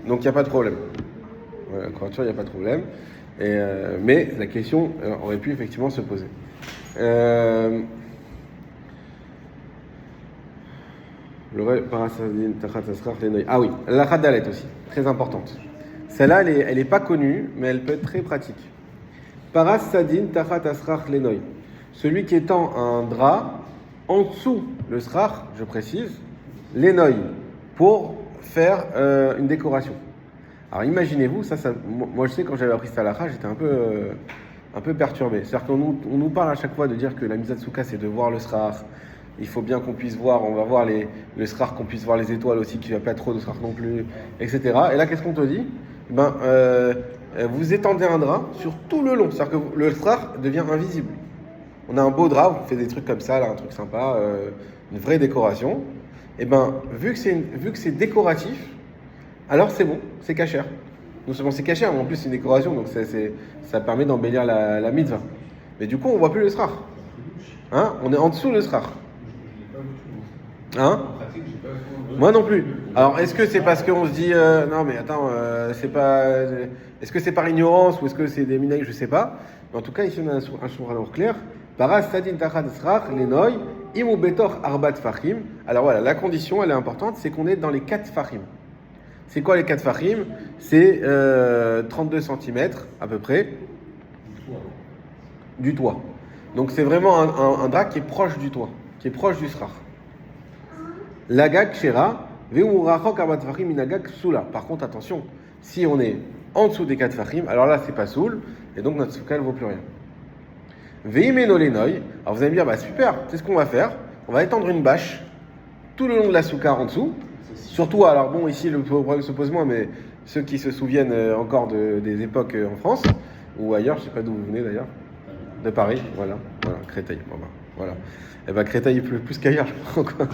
Donc, il n'y a pas de problème. Ouais, la couverture, il n'y a pas de problème. Mais la question aurait pu effectivement se poser. Ah oui, la Khadalet aussi, très importante. Celle-là, elle est pas connue, mais elle peut être très pratique. Paras Sadin Tachat Asrach Lenoy. Celui qui étend un drap en dessous le srach, je précise, Lenoy, pour faire une décoration. Alors imaginez-vous, moi je sais quand j'avais appris ça à l'Akha, j'étais un peu perturbé. C'est-à-dire qu'on nous parle à chaque fois de dire que la mise à Tsuka c'est de voir le srach. Il faut bien qu'on puisse voir, on va voir le srach, qu'on puisse voir les étoiles aussi, qu'il n'y a pas trop de srach non plus, etc. Et là qu'est-ce qu'on te dit? Vous étendez un drap sur tout le long, c'est-à-dire que le srach devient invisible. On a un beau drap, on fait des trucs comme ça, là, un truc sympa, une vraie décoration. Et vu que c'est décoratif, alors c'est bon, c'est cachère. Non seulement c'est cachère, mais en plus c'est une décoration, donc ça permet d'embellir la mitzvah. Mais du coup, on voit plus le srach. Hein? On est en dessous le srach. Hein? En pratique, j'ai pas souvent. Moi non plus. Alors, est-ce que c'est parce qu'on se dit non mais attends, c'est pas. Est-ce que c'est par ignorance ou est-ce que c'est des minaïs, je sais pas. Mais en tout cas, ici on a un shulchan clair. Paras sadin tachat srach lenoy imu betor arbat fachim. Alors voilà, la condition, elle est importante, c'est qu'on est dans les 4 fachim. C'est quoi les 4 fachim? C'est 32 cm à peu près du toit. Donc c'est vraiment un drap qui est proche du toit, qui est proche du srach. L'agag shera, ve'urachok arbat fachim inagag soula. Par contre, attention, si on est en dessous des 4 fachim, alors là c'est pas soul, et donc notre souka ne vaut plus rien. Ve'imeno lenoy. Alors vous allez me dire, bah super, c'est ce qu'on va faire. On va étendre une bâche tout le long de la souka en dessous. Surtout, alors bon, ici le problème se pose moins, mais ceux qui se souviennent encore des époques en France, ou ailleurs, je sais pas d'où vous venez d'ailleurs. De Paris, voilà, Créteil, voilà. Et Créteil plus qu'ailleurs, je crois.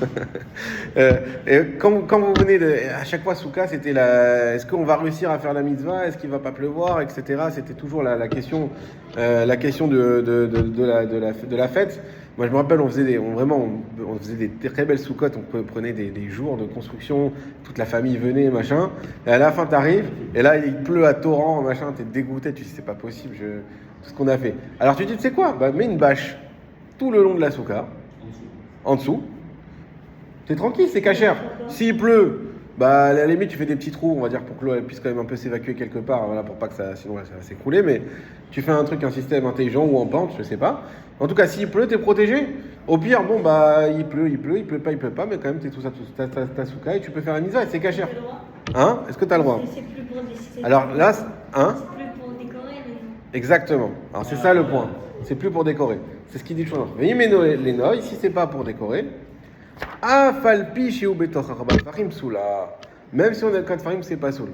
Et quand vous venez à chaque fois Souka, c'était est-ce qu'on va réussir à faire la mitzvah, est-ce qu'il va pas pleuvoir, etc. C'était toujours la question de la fête. Moi, je me rappelle, on faisait des très belles soukottes, on prenait des jours de construction, toute la famille venait, machin. Et à la fin, t'arrives, et là, il pleut à torrent, machin, t'es dégoûté, tu dis, c'est pas possible, tout ce qu'on a fait. Alors tu dis, tu sais quoi? Mets une bâche tout le long de la souka, en dessous. T'es tranquille, c'est cachère. S'il pleut, à la limite, tu fais des petits trous, on va dire, pour que l'eau puisse quand même un peu s'évacuer quelque part, voilà, pour pas que sinon ça va s'écrouler, mais tu fais un système intelligent ou en pente, je sais pas. En tout cas, s'il pleut, t'es protégé. Au pire, il pleut pas, mais quand même, t'es tout ça, ta souka et tu peux faire la mitzvah et c'est cachère. Hein? Est-ce que t'as le droit? C'est plus pour des... Alors là, hein? C'est plus pour décorer, mais... Exactement. Alors c'est ça le point. C'est plus pour décorer. C'est ce qu'il dit le Shulchan. Ve'imeno lenoy, si c'est pas pour décorer, afalpi sheu betoch arbat fachim soula. Même si on a 4 fachim, c'est pas soul.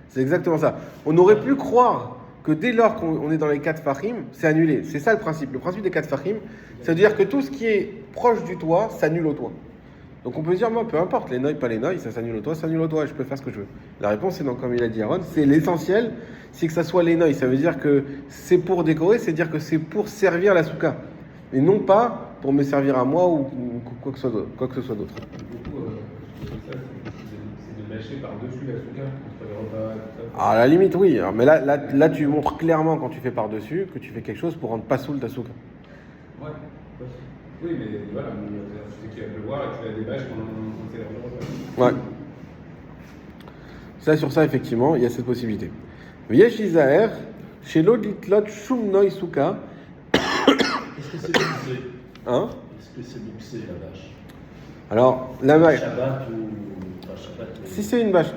C'est exactement ça. On aurait pu croire que dès lors qu'on est dans les 4 fachim, c'est annulé. C'est ça le principe. Le principe des 4 fachim, c'est-à-dire que tout ce qui est proche du toit s'annule au toit. Donc on peut se dire, moi, peu importe, les noix, pas les noix, ça s'annule au toit, je peux faire ce que je veux. La réponse, c'est donc, comme il a dit Aaron, c'est l'essentiel, c'est que ça soit les noix. Ça veut dire que c'est pour décorer, c'est-à-dire que c'est pour servir la souka. Et non pas pour me servir à moi ou quoi que ce soit d'autre. Beaucoup, c'est de mâcher par-dessus la souka, entre les repas, tout ça. Alors, à la limite, oui. Alors, mais là, tu montres clairement quand tu fais par-dessus que tu fais quelque chose pour rendre pas saoul ta souka. Ouais. Oui, mais voilà, tu sais qu'il va pleuvoir et tu as des bâches qu'on célèbre le repas. Ouais. Ça, sur ça, effectivement, il y a cette possibilité. Yesh Izaher, chez l'oditlot shum noy souka. Est-ce que c'est mixé? Hein? Est-ce que c'est mixé la vache? Alors, la vache. Shabbat ou pas? Shabbat. Si c'est une bâche,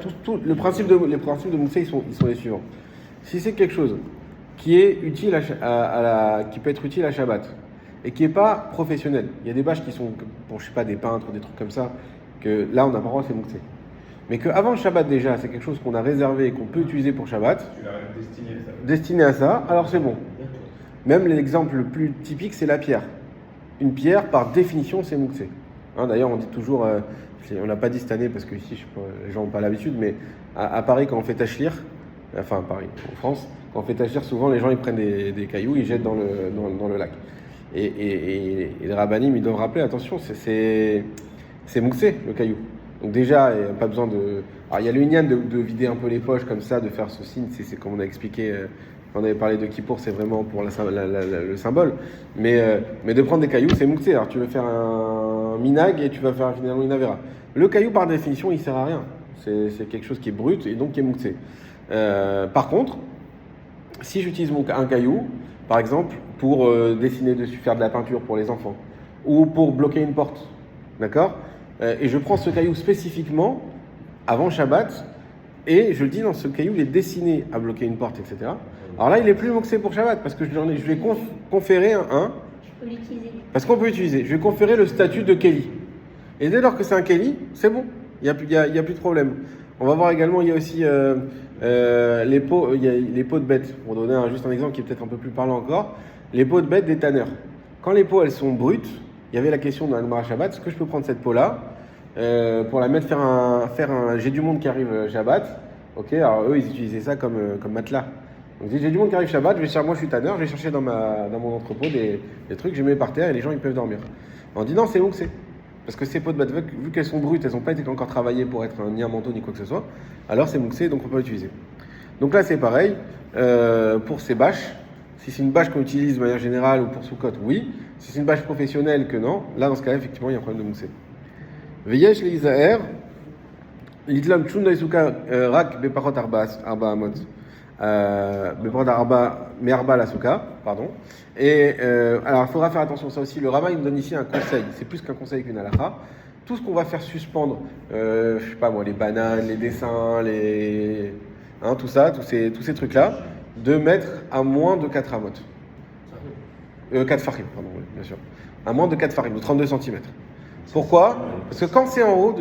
les principes de Moussé, ils sont les suivants. Si c'est quelque chose qui est utile qui peut être utile à Shabbat et qui n'est pas professionnel, il y a des bâches qui sont pour, je sais pas, des peintres, des trucs comme ça, que là on n'a pas le droit, c'est Moussé. Mais qu'avant le Shabbat déjà, c'est quelque chose qu'on a réservé et qu'on peut utiliser pour Shabbat, Tu l'as destiné à ça, alors c'est bon. D'accord. Même l'exemple le plus typique, c'est la pierre. Une pierre, par définition, c'est Moussé. Hein, d'ailleurs, on dit toujours, on l'a pas dit cette année parce que ici, je sais pas, les gens n'ont pas l'habitude, mais à Paris, quand on fait tachlir, enfin à Paris, en France, quand on fait tachlir, souvent les gens ils prennent des cailloux, ils jettent dans le lac. Et les rabbinim, ils doivent rappeler, attention, c'est Moussé, le caillou. Donc déjà, il n'y a pas besoin de... Alors il y a le inyan de vider un peu les poches comme ça, de faire ce signe, c'est comme on a expliqué, quand on avait parlé de Kippour, c'est vraiment pour le symbole. Mais de prendre des cailloux, c'est Moussé. Alors tu veux faire un minag et tu vas faire finalement une avera. Le caillou, par définition, il ne sert à rien. C'est quelque chose qui est brut et donc qui est Moussé. Par contre, si j'utilise un caillou, par exemple, pour dessiner dessus, faire de la peinture pour les enfants, ou pour bloquer une porte, d'accord, et je prends ce caillou spécifiquement avant Shabbat, et je dis dans ce caillou, il est destiné à bloquer une porte, etc. Alors là, il est plus moxé pour Shabbat, parce que je vais conférer un, Je peux l'utiliser. parce qu'on peut l'utiliser, je vais conférer le statut de Kelly. Et dès lors que c'est un Kelly, c'est bon, il n'y a plus de problème. On va voir également, il y a aussi les peaux de bêtes. Pour donner juste un exemple qui est peut-être un peu plus parlant encore, les peaux de bêtes des tanneurs. Quand les peaux, elles sont brutes, il y avait la question dans le Shabbat, est-ce que je peux prendre cette peau-là pour la mettre j'ai du monde qui arrive Shabbat, ok, alors eux, ils utilisaient ça comme matelas. Donc j'ai du monde qui arrive Shabbat, moi je suis tanneur, je vais chercher dans mon entrepôt des trucs, je les mets par terre et les gens, ils peuvent dormir. On dit non, c'est où que c'est. Parce que ces peaux de bêtes, vu qu'elles sont brutes, elles n'ont pas été encore travaillées pour être ni un manteau ni quoi que ce soit, alors c'est mouxé, donc on peut pas l'utiliser. Donc là c'est pareil, pour ces bâches, si c'est une bâche qu'on utilise de manière générale ou pour Soukot, oui. Si c'est une bâche professionnelle que non, là dans ce cas-là, effectivement, il y a un problème de mouxé. Veyesh leizaer, l'itlam tchun daisuka rak beparot arba amot, beparot arba la souka, pardon. Et alors il faudra faire attention, ça aussi, le rabbin il nous donne ici un conseil, c'est plus qu'un conseil qu'une halakha. Tout ce qu'on va faire suspendre, je sais pas moi, les bananes, les dessins, tout ça, tous ces trucs-là, de mettre à moins de 4 amot. 4 farim, pardon, oui, bien sûr. À moins de 4 farim, de 32 cm. Pourquoi ? Parce que quand c'est en haut,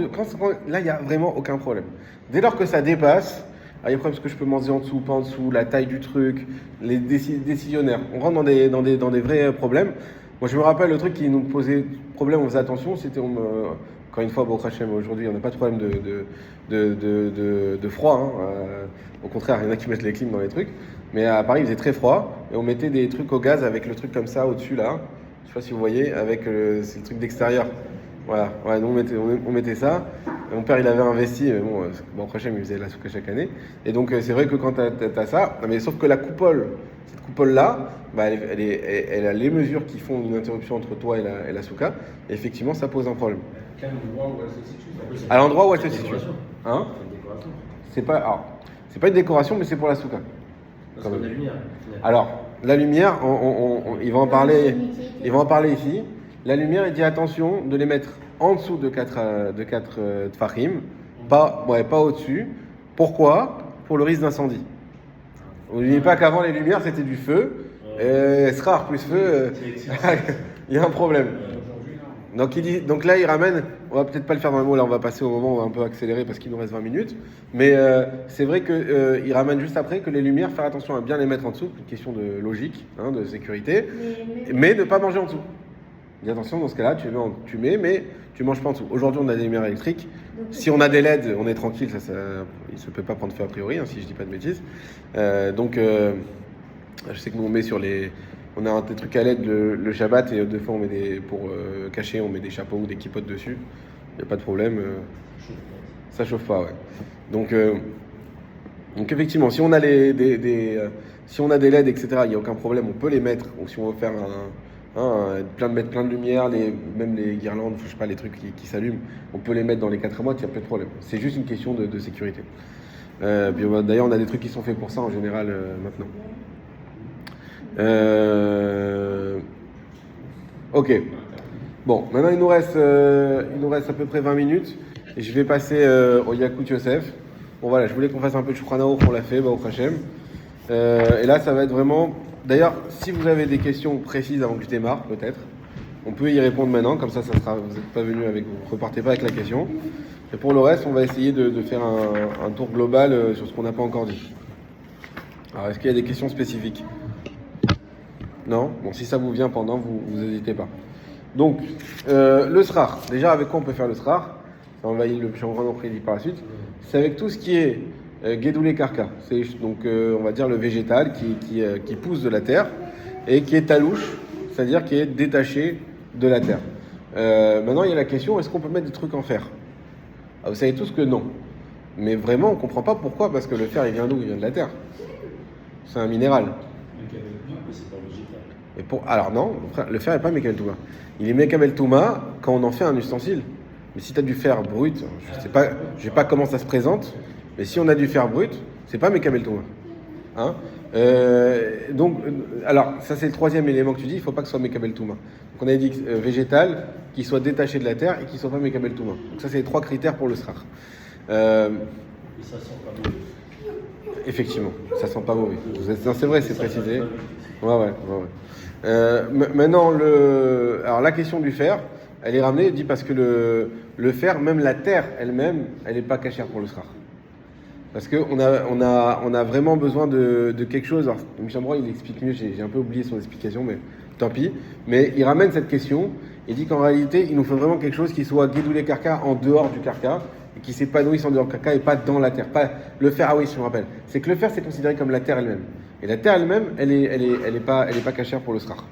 là il n'y a vraiment aucun problème. Dès lors que ça dépasse, il y a problème parce que je peux manger en dessous, pas en dessous, la taille du truc, les décisionnaires. On rentre dans des vrais problèmes. Moi je me rappelle le truc qui nous posait problème, on faisait attention, c'était encore une fois, bon Hachem, aujourd'hui on n'a pas de problème de froid. Hein. Au contraire, il y en a qui mettent les clims dans les trucs. Mais à Paris il faisait très froid et on mettait des trucs au gaz avec le truc comme ça au-dessus là. Je sais pas si vous voyez, avec c'est le truc d'extérieur. Voilà, ouais, nous on mettait ça. Mon père il avait investi, bon Hachem il faisait la souka chaque année. Et donc c'est vrai que quand t'as ça, mais sauf que cette coupole là, bah, elle a les mesures qui font une interruption entre toi et la souka. Et effectivement ça pose un problème. Quel endroit où elle se situe? À l'endroit où elle se situe. Hein? C'est une décoration. C'est pas une décoration, mais c'est pour la souka. Parce que la lumière. Alors, la lumière, il va en parler ici. La lumière, il dit attention de les mettre en dessous de 4 tfachim, pas au-dessus. Pourquoi ? Pour le risque d'incendie. N'oubliez pas qu'avant les lumières, c'était du feu. Srar plus feu, il y a un problème. Donc là, il ramène, on va peut-être pas le faire dans le mot, là on va passer au moment où on va un peu accélérer parce qu'il nous reste 20 minutes, mais c'est vrai qu'il ramène juste après que les lumières, faire attention à bien les mettre en dessous, une question de logique, de sécurité, mais ne pas manger en dessous. Dis attention, dans ce cas-là, tu mets, mais tu manges pas en dessous. Aujourd'hui, on a des lumières électriques, si on a des LED, on est tranquille, ça il se peut pas prendre feu a priori, si je dis pas de bêtises. Je sais que nous on met on a des trucs à LED le Shabbat et des fois pour cacher, on met des chapeaux ou des kippotes dessus. Il n'y a pas de problème. Ça chauffe pas, ouais. Donc effectivement, si on a si on a des LED, etc., il n'y a aucun problème, on peut les mettre. Ou si on veut faire mettre plein de lumière, même les guirlandes, je sais pas, les trucs qui s'allument, on peut les mettre dans les 4 mois, il n'y a pas de problème. C'est juste une question de sécurité. D'ailleurs, on a des trucs qui sont faits pour ça en général maintenant. Ok. Bon, maintenant il nous reste à peu près 20 minutes. Et je vais passer au Yakout Yosef. Bon voilà, je voulais qu'on fasse un peu de Shulchan Aruch, on l'a fait, au Hachem. Et là, ça va être vraiment... D'ailleurs, si vous avez des questions précises avant que je démarre, peut-être, on peut y répondre maintenant, comme ça sera, vous n'êtes pas venu avec, vous repartez pas avec la question. Et pour le reste, on va essayer de faire un tour global sur ce qu'on n'a pas encore dit. Alors, est-ce qu'il y a des questions spécifiques? Non? Bon, si ça vous vient pendant, vous n'hésitez pas. Donc, le srar. Déjà, avec quoi on peut faire le srar? Ça envahit le champ prédit par la suite. C'est avec tout ce qui est guédoulé karka. C'est donc, on va dire, le végétal qui pousse de la terre et qui est talouche, c'est-à-dire qui est détaché de la terre. Maintenant, il y a la question, est-ce qu'on peut mettre des trucs en fer? Vous savez tous que non. Mais vraiment, on ne comprend pas pourquoi, parce que le fer, il vient d'où? Il vient de la terre. C'est un minéral. Mais c'est pas végétal. Et alors non, le fer n'est pas Mekabel Touma. Il est Mekabel Touma quand on en fait un ustensile. Mais si tu as du fer brut, je sais pas comment ça se présente, mais si on a du fer brut, c'est pas Mekabel Touma. Hein? Donc, alors, ça c'est le troisième élément que tu dis, il ne faut pas que ce soit Mekabel Touma. Donc on a dit végétal, qui soit détaché de la terre et qui ne soit pas Mekabel Touma. Donc ça c'est les trois critères pour le srar. Et ça sent pas mauvais. Effectivement, ça sent pas mauvais. Non, c'est vrai, c'est précisé. Ouais. Maintenant, alors la question du fer, elle est ramenée, dit parce que le fer, même la terre elle-même, elle n'est pas cachère pour le srar. Parce qu'on a vraiment besoin de quelque chose. Alors, Michel Broy, il explique mieux, j'ai un peu oublié son explication, mais tant pis. Mais il ramène cette question, il dit qu'en réalité, il nous faut vraiment quelque chose qui soit guédoulé karka en dehors du karka, et qui s'épanouisse en dehors du karka et pas dans la terre. Pas le fer, ah oui, je me rappelle. C'est que le fer, c'est considéré comme la terre elle-même. Et la terre elle-même, elle est pas cachère pour le srar.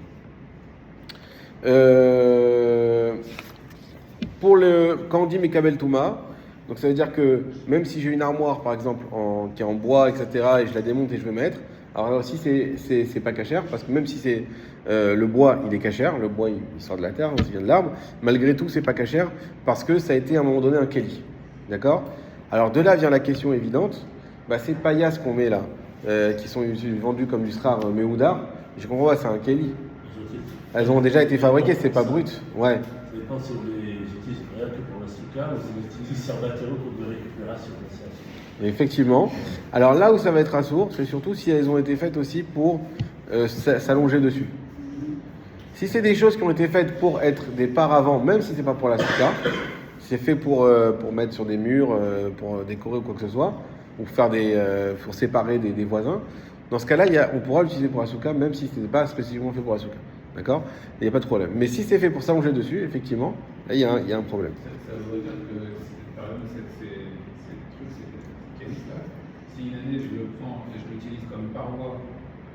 Quand on dit Mekabel Touma, donc ça veut dire que même si j'ai une armoire par exemple qui est en bois, etc., et je la démonte et je veux mettre, alors là aussi c'est pas cachère, parce que même si c'est le bois, il est cachère, le bois il sort de la terre, il vient de l'arbre, malgré tout c'est pas cachère parce que ça a été à un moment donné un keli. D'accord? Alors de là vient la question évidente, ces paillasses qu'on met là, qui sont vendues comme du srar Meouda, je comprends pas, c'est un keli. Elles ont déjà été fabriquées, c'est pas brut. Ouais. Ça dépend si vous les utilisez rien que pour la souka ou si vous utilisez servatero pour de récupération. Effectivement. Alors là où ça va être assourd, c'est surtout si elles ont été faites aussi pour s'allonger dessus. Si c'est des choses qui ont été faites pour être des paravents, même si c'est pas pour la souka, c'est fait pour mettre sur des murs, pour décorer ou quoi que ce soit, ou faire pour séparer des voisins. Dans ce cas-là, on pourra l'utiliser pour la souka, même si ce n'est pas spécifiquement fait pour la souka. D'accord? Il n'y a pas de problème. Mais si c'est fait pour s'allonger dessus, effectivement, là, il y a un problème. Ça veut dire que, par exemple, ces trucs, ces canisses-là, si une année je le prends et je l'utilise comme paroi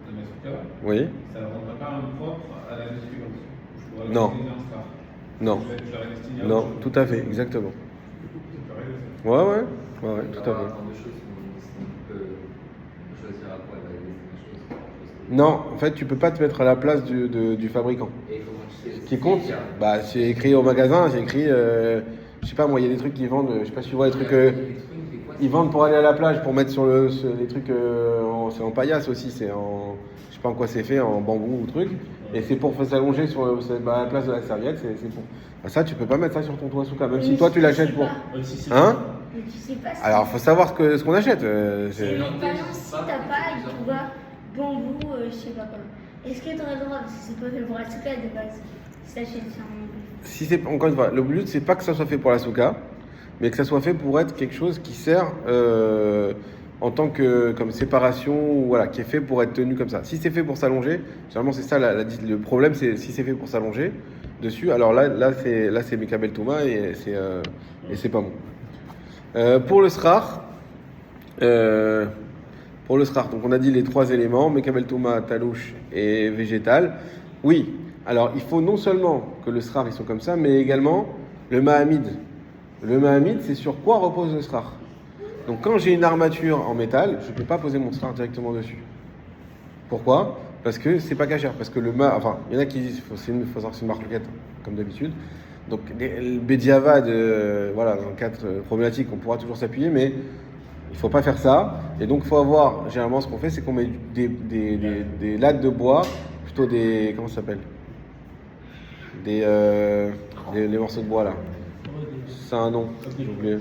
de ma souka, Oui. ça ne rendra pas impropre à l'année suivante. Je pourrais Non. l'utiliser en star. Non. Je la destiner à Non, autre chose. tout à fait, exactement. C'est pareil, ça. Ouais, tout à fait. Des choses qu'on peut choisir à quoi des choses. Non, en fait, tu peux pas te mettre à la place du fabricant. Et comment tu sais Ce qui compte, c'est écrit au magasin, c'est écrit, je sais pas moi, il y a des trucs qu'ils vendent, je sais pas si tu vois, des trucs, ils vendent pour aller à la plage, pour mettre sur les trucs, c'est en paillasse aussi, je sais pas en quoi c'est fait, en bambou ou truc, et c'est pour s'allonger sur la place de la serviette, c'est pour. Ça, tu peux pas mettre ça sur ton toit souka, même si toi tu l'achètes pour. Hein? Mais tu sais pas si. Alors, faut savoir ce qu'on achète. Si t'as pas, tu vois, bambou, je sais pas quoi. Est-ce que t'aurais le droit, parce que c'est pas fait pour la souka de base, si t'achètes ça en Si c'est encore une fois, le but c'est pas que ça soit fait pour la souka, mais que ça soit fait pour être quelque chose qui sert en tant que comme séparation, ou voilà, qui est fait pour être tenu comme ça. Si c'est fait pour s'allonger, généralement c'est ça le problème, c'est si c'est fait pour s'allonger dessus. Alors là c'est Mekabel Touma et c'est pas bon. Pour le srar, donc on a dit les trois éléments, Mekabel Touma, talouche et végétal. Oui. Alors, il faut non seulement que le srar, ils sont comme ça, mais également le mahamid. Le mahamid, c'est sur quoi repose le srar. Donc, quand j'ai une armature en métal, je ne peux pas poser mon srar directement dessus. Pourquoi? Parce que c'est pas cachère. Parce que il y en a qui disent, faut savoir que c'est une marque loquette, comme d'habitude. Donc, le Bediavad, voilà, dans le cadre problématique, on pourra toujours s'appuyer, mais il ne faut pas faire ça. Et donc, il faut avoir, généralement, ce qu'on fait, c'est qu'on met des lattes de bois, plutôt comment ça s'appelle? Les morceaux de bois là. c'est un nom. J'ai oublié.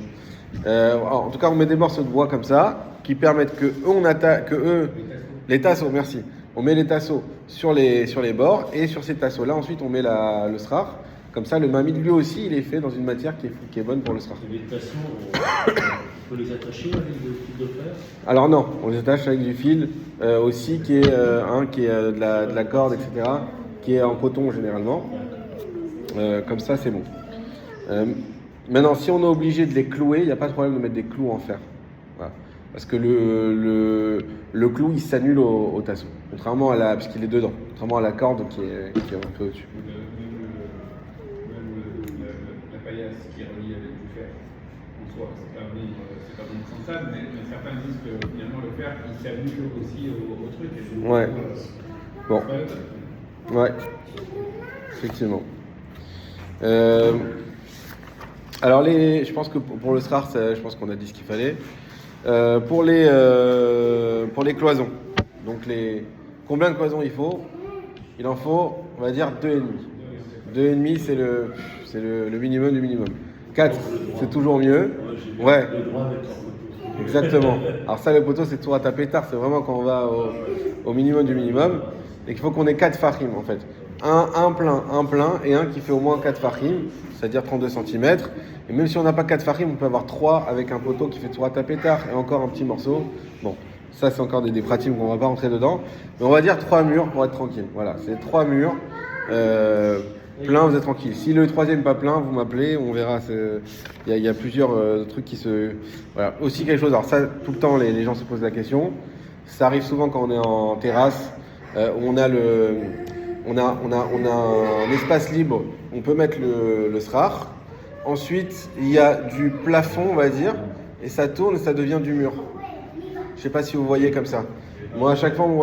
En tout cas, on met des morceaux de bois comme ça qui permettent les tasseaux, merci. On met les tasseaux sur les bords et sur ces tasseaux-là, ensuite on met le srar. Comme ça, le mamid lui aussi, il est fait dans une matière qui est bonne pour le srar. Et les tasseaux, on peut les attacher avec des fils de fer? Alors non, on les attache avec du fil aussi qui est de la corde, etc. Qui est en coton généralement. Comme ça, c'est bon. Maintenant, si on est obligé de les clouer, il n'y a pas de problème de mettre des clous en fer. Voilà. Parce que le clou, il s'annule au tasseau. Contrairement parce qu'il est dedans. Contrairement à la corde qui est un peu au-dessus. La paillasse qui est reliée avec du fer, en soi, c'est pas bon sans ça, mais certains disent que finalement le fer, il s'annule aussi au truc. Ouais. Bon. Ouais. Effectivement. Alors je pense que pour le srar, je pense qu'on a dit ce qu'il fallait. Pour les cloisons, donc combien de cloisons il faut? Il en faut, on va dire 2,5. 2,5 c'est le minimum du minimum. 4 c'est toujours mieux. Ouais. Exactement. Alors ça, le poteau, c'est toujours à taper tard. C'est vraiment quand on va au minimum du minimum. Et qu'il faut qu'on ait 4 fahim en fait. Un plein et un qui fait au moins 4 fahim, c'est-à-dire 32 cm. Et même si on n'a pas 4 fahim, on peut avoir 3 avec un poteau qui fait 3 tapetars et encore un petit morceau. Bon, ça c'est encore des pratiques qu'on ne va pas rentrer dedans. Mais on va dire 3 murs pour être tranquille. Voilà, c'est 3 murs. Plein, vous êtes tranquille. Si le troisième pas plein, vous m'appelez, on verra. Il y a plusieurs trucs qui se... Voilà. Aussi quelque chose, alors ça, tout le temps, les gens se posent la question. Ça arrive souvent quand on est en terrasse, où on a un espace libre, on peut mettre le srar. Ensuite, il y a du plafond, on va dire, et ça tourne et ça devient du mur. Je sais pas si vous voyez comme ça. Moi, à chaque fois, on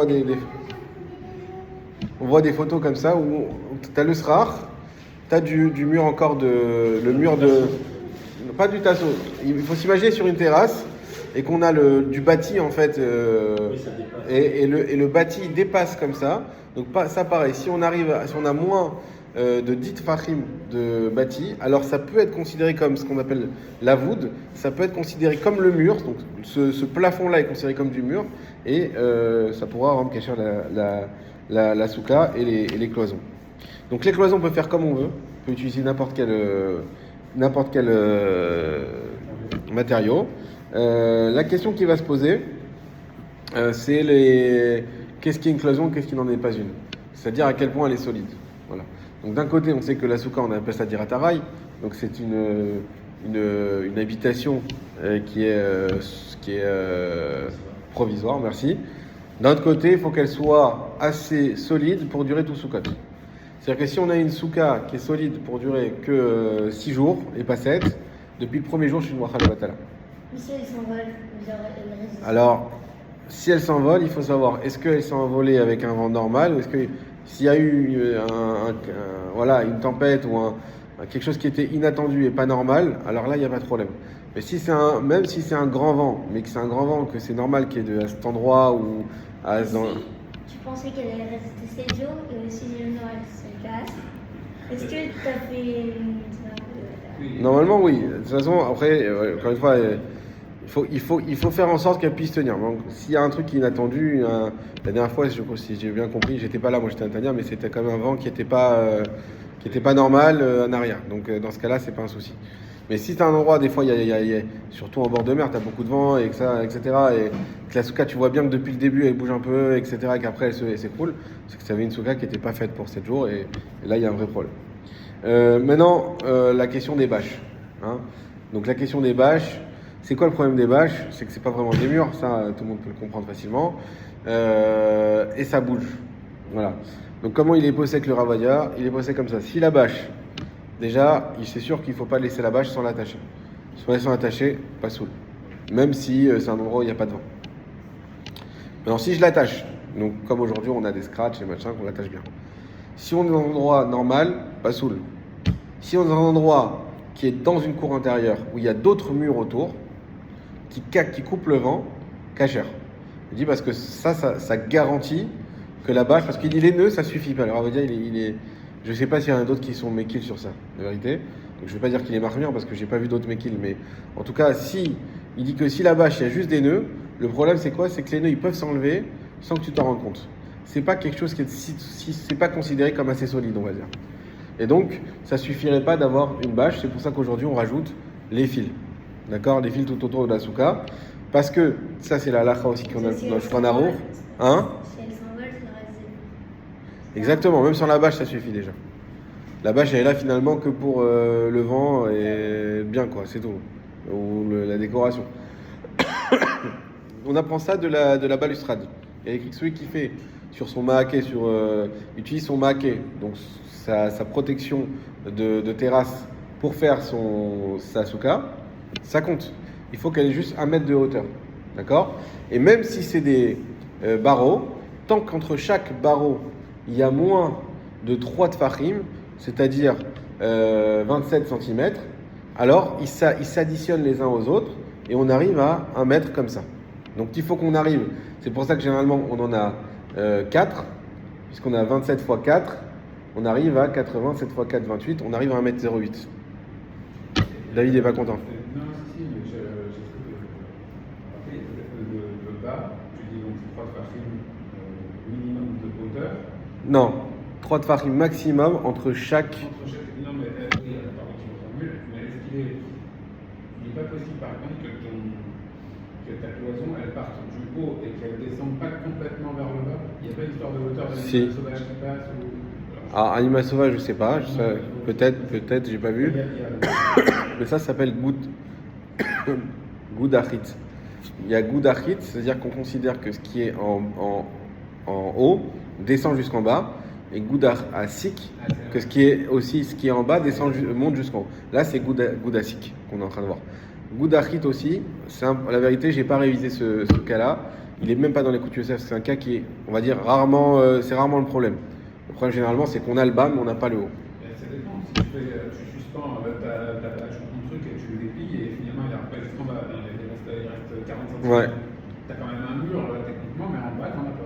voit des photos comme ça où tu as le srar, tu as du mur encore le mur de... Pas du tasseau. Il faut s'imaginer sur une terrasse et qu'on a du bâti en fait. Oui, ça dépasse. Et le bâti dépasse comme ça. Donc ça pareil, si on a moins de 10 fahim de bâti, alors ça peut être considéré comme ce qu'on appelle la voûte, ça peut être considéré comme le mur, donc ce plafond-là est considéré comme du mur, et ça pourra rendre cacher la souka et les cloisons. Donc les cloisons, on peut faire comme on veut, on peut utiliser n'importe quel matériau. La question qui va se poser, c'est qu'est-ce qui est une cloison, qu'est-ce qui n'en est pas une. C'est-à-dire à quel point elle est solide. Voilà. Donc d'un côté, on sait que la souka, on appelle ça diratarai, donc c'est une habitation qui est provisoire, merci. D'un autre côté, il faut qu'elle soit assez solide pour durer tout soukot. C'est-à-dire que si on a une souka qui est solide pour durer que 6 jours et pas 7, depuis le premier jour, je suis une bracha de batala. Mais si elle s'envole, elle résiste. Alors, si elle s'envole, il faut savoir, est-ce qu'elle s'est envolée avec un vent normal ou est-ce que s'il y a eu une tempête ou quelque chose qui était inattendu et pas normal, alors là, il n'y a pas de problème. Mais si même si c'est un grand vent, mais que c'est un grand vent, que c'est normal qu'il y ait à cet endroit ou Tu pensais qu'elle allait rester 7 jours et si le Noël se casse, est-ce que tu as fait... Normalement, oui. De toute façon, après, encore une fois, il faut faire en sorte qu'elle puisse tenir. Donc, s'il y a un truc inattendu, la dernière fois, si j'ai bien compris, j'étais pas là, moi j'étais à Tania, mais c'était quand même un vent qui était pas normal en arrière. Donc, dans ce cas-là, c'est pas un souci. Mais si tu as un endroit, des fois, surtout en bord de mer, tu as beaucoup de vent, et etc. Et que la souka, tu vois bien que depuis le début, elle bouge un peu, etc. Et qu'après, elle s'écroule, c'est que tu avais une souka qui n'était pas faite pour 7 jours. Et là, il y a un vrai problème. Maintenant, la question des bâches. Hein. Donc, la question des bâches, c'est quoi le problème des bâches? C'est que c'est pas vraiment des murs, ça, tout le monde peut le comprendre facilement. Et ça bouge. Voilà. Donc, comment il est posé avec le Ravadia? Il est posé comme ça. Si la bâche, déjà, c'est sûr qu'il ne faut pas laisser la bâche sans l'attacher. Si on laisse sans l'attacher, pas saoul. Même si c'est un endroit où il n'y a pas de vent. Maintenant, si je l'attache, donc comme aujourd'hui on a des scratchs et machin, qu'on l'attache bien. Si on est dans un endroit normal, pas saoul. Si on est dans un endroit qui est dans une cour intérieure, où il y a d'autres murs autour, qui coupent le vent, cacher. Je dis parce que ça garantit que la bâche, parce qu'il est nœud, ça suffit pas. Alors on va dire, je ne sais pas s'il y en a d'autres qui sont méquilles sur ça, la vérité. Donc je ne vais pas dire qu'il est marmire parce que j'ai pas vu d'autres mekil, mais en tout cas, si il dit que si la bâche, il y a juste des nœuds, le problème c'est quoi? C'est que les nœuds ils peuvent s'enlever sans que tu t'en rendes compte. C'est pas quelque chose qui est c'est pas considéré comme assez solide, on va dire. Et donc, ça suffirait pas d'avoir une bâche. C'est pour ça qu'aujourd'hui, on rajoute les fils. D'accord? Les fils tout autour de la souka. Parce que, ça, c'est la halakha aussi qu'on a dans le Shulchan Aruch. Hein? Si elle s'envole, ça reste. Exactement. Même sans la bâche, ça suffit déjà. La bâche, elle est là finalement que pour le vent et bien, quoi. C'est tout. Ou la décoration. On apprend ça de la balustrade. Il y a écrit que celui qui fait sur son maaké, utilise son maaké, donc sa protection de terrasse pour faire sa souka, ça compte. Il faut qu'elle ait juste 1 mètre de hauteur. D'accord? Et même si c'est des barreaux, tant qu'entre chaque barreau, il y a moins de 3 tfachim, c'est-à-dire 27 cm, alors ils s'additionnent les uns aux autres et on arrive à 1 mètre comme ça. Donc il faut qu'on arrive, c'est pour ça que généralement on en a 4, puisqu'on a 27 x 4, on arrive à 80, 7 x 4, 28, on arrive à 1m08. David n'est pas content. Non, si, mais j'ai le bas, tu dis donc 3 tfachim minimum de hauteur. Non, 3 tfachim maximum entre chaque. Non, mais pardon, je me formule, mais est-ce qu'il n'est pas possible par contre que ta cloison elle parte du haut et qu'elle ne descende pas complètement vers le bas? Il n'y a pas une histoire de hauteur de Si. sauvage qui passe ou... Ah, animal sauvage, je sais pas, peut-être, j'ai pas vu. Mais ça s'appelle goudachit. Il y a goudachit, c'est-à-dire qu'on considère que ce qui est en haut descend jusqu'en bas, et goudasik, que ce qui est en bas monte jusqu'en haut. Là, c'est goudasik qu'on est en train de voir. Goudachit aussi, la vérité, j'ai pas révisé ce cas-là. Il est même pas dans les coups Yosef, c'est un cas qui est, on va dire, c'est rarement le problème. Le problème généralement, c'est qu'on a le bas, mais on n'a pas le haut. Ça dépend. Si tu suspends ta bâche ou ton truc et tu le déplies et finalement il arrive pas jusqu'en bas, il reste 40 cm. Ouais. Tu as quand même un mur techniquement, mais en bas, tu n'en as pas.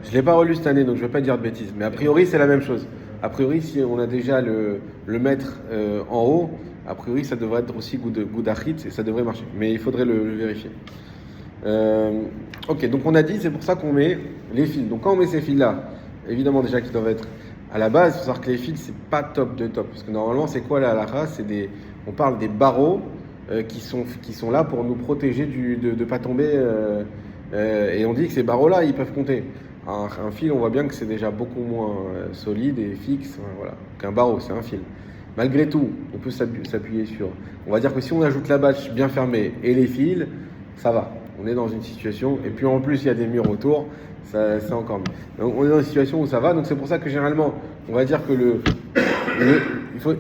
Je ne l'ai pas relu cette année, donc je ne vais pas dire de bêtises. Mais a priori, c'est la même chose. A priori, si on a déjà le mètre en haut, a priori, ça devrait être aussi goudachit et ça devrait marcher. Mais il faudrait le vérifier. Ok, donc on a dit, c'est pour ça qu'on met les fils. Donc quand on met ces fils-là, évidemment déjà qu'ils doivent être à la base, il faut savoir que les fils, c'est pas top de top. Parce que normalement, c'est quoi la halakha? On parle des barreaux qui sont là pour nous protéger de ne pas tomber. Et on dit que ces barreaux-là, ils peuvent compter. Un fil, on voit bien que c'est déjà beaucoup moins solide et fixe, voilà, qu'un barreau, c'est un fil. Malgré tout, on peut s'appuyer sur... On va dire que si on ajoute la bâche bien fermée et les fils, ça va. On est dans une situation... Et puis en plus, il y a des murs autour, c'est encore mieux. Donc on est dans une situation où ça va. Donc c'est pour ça que généralement, on va dire que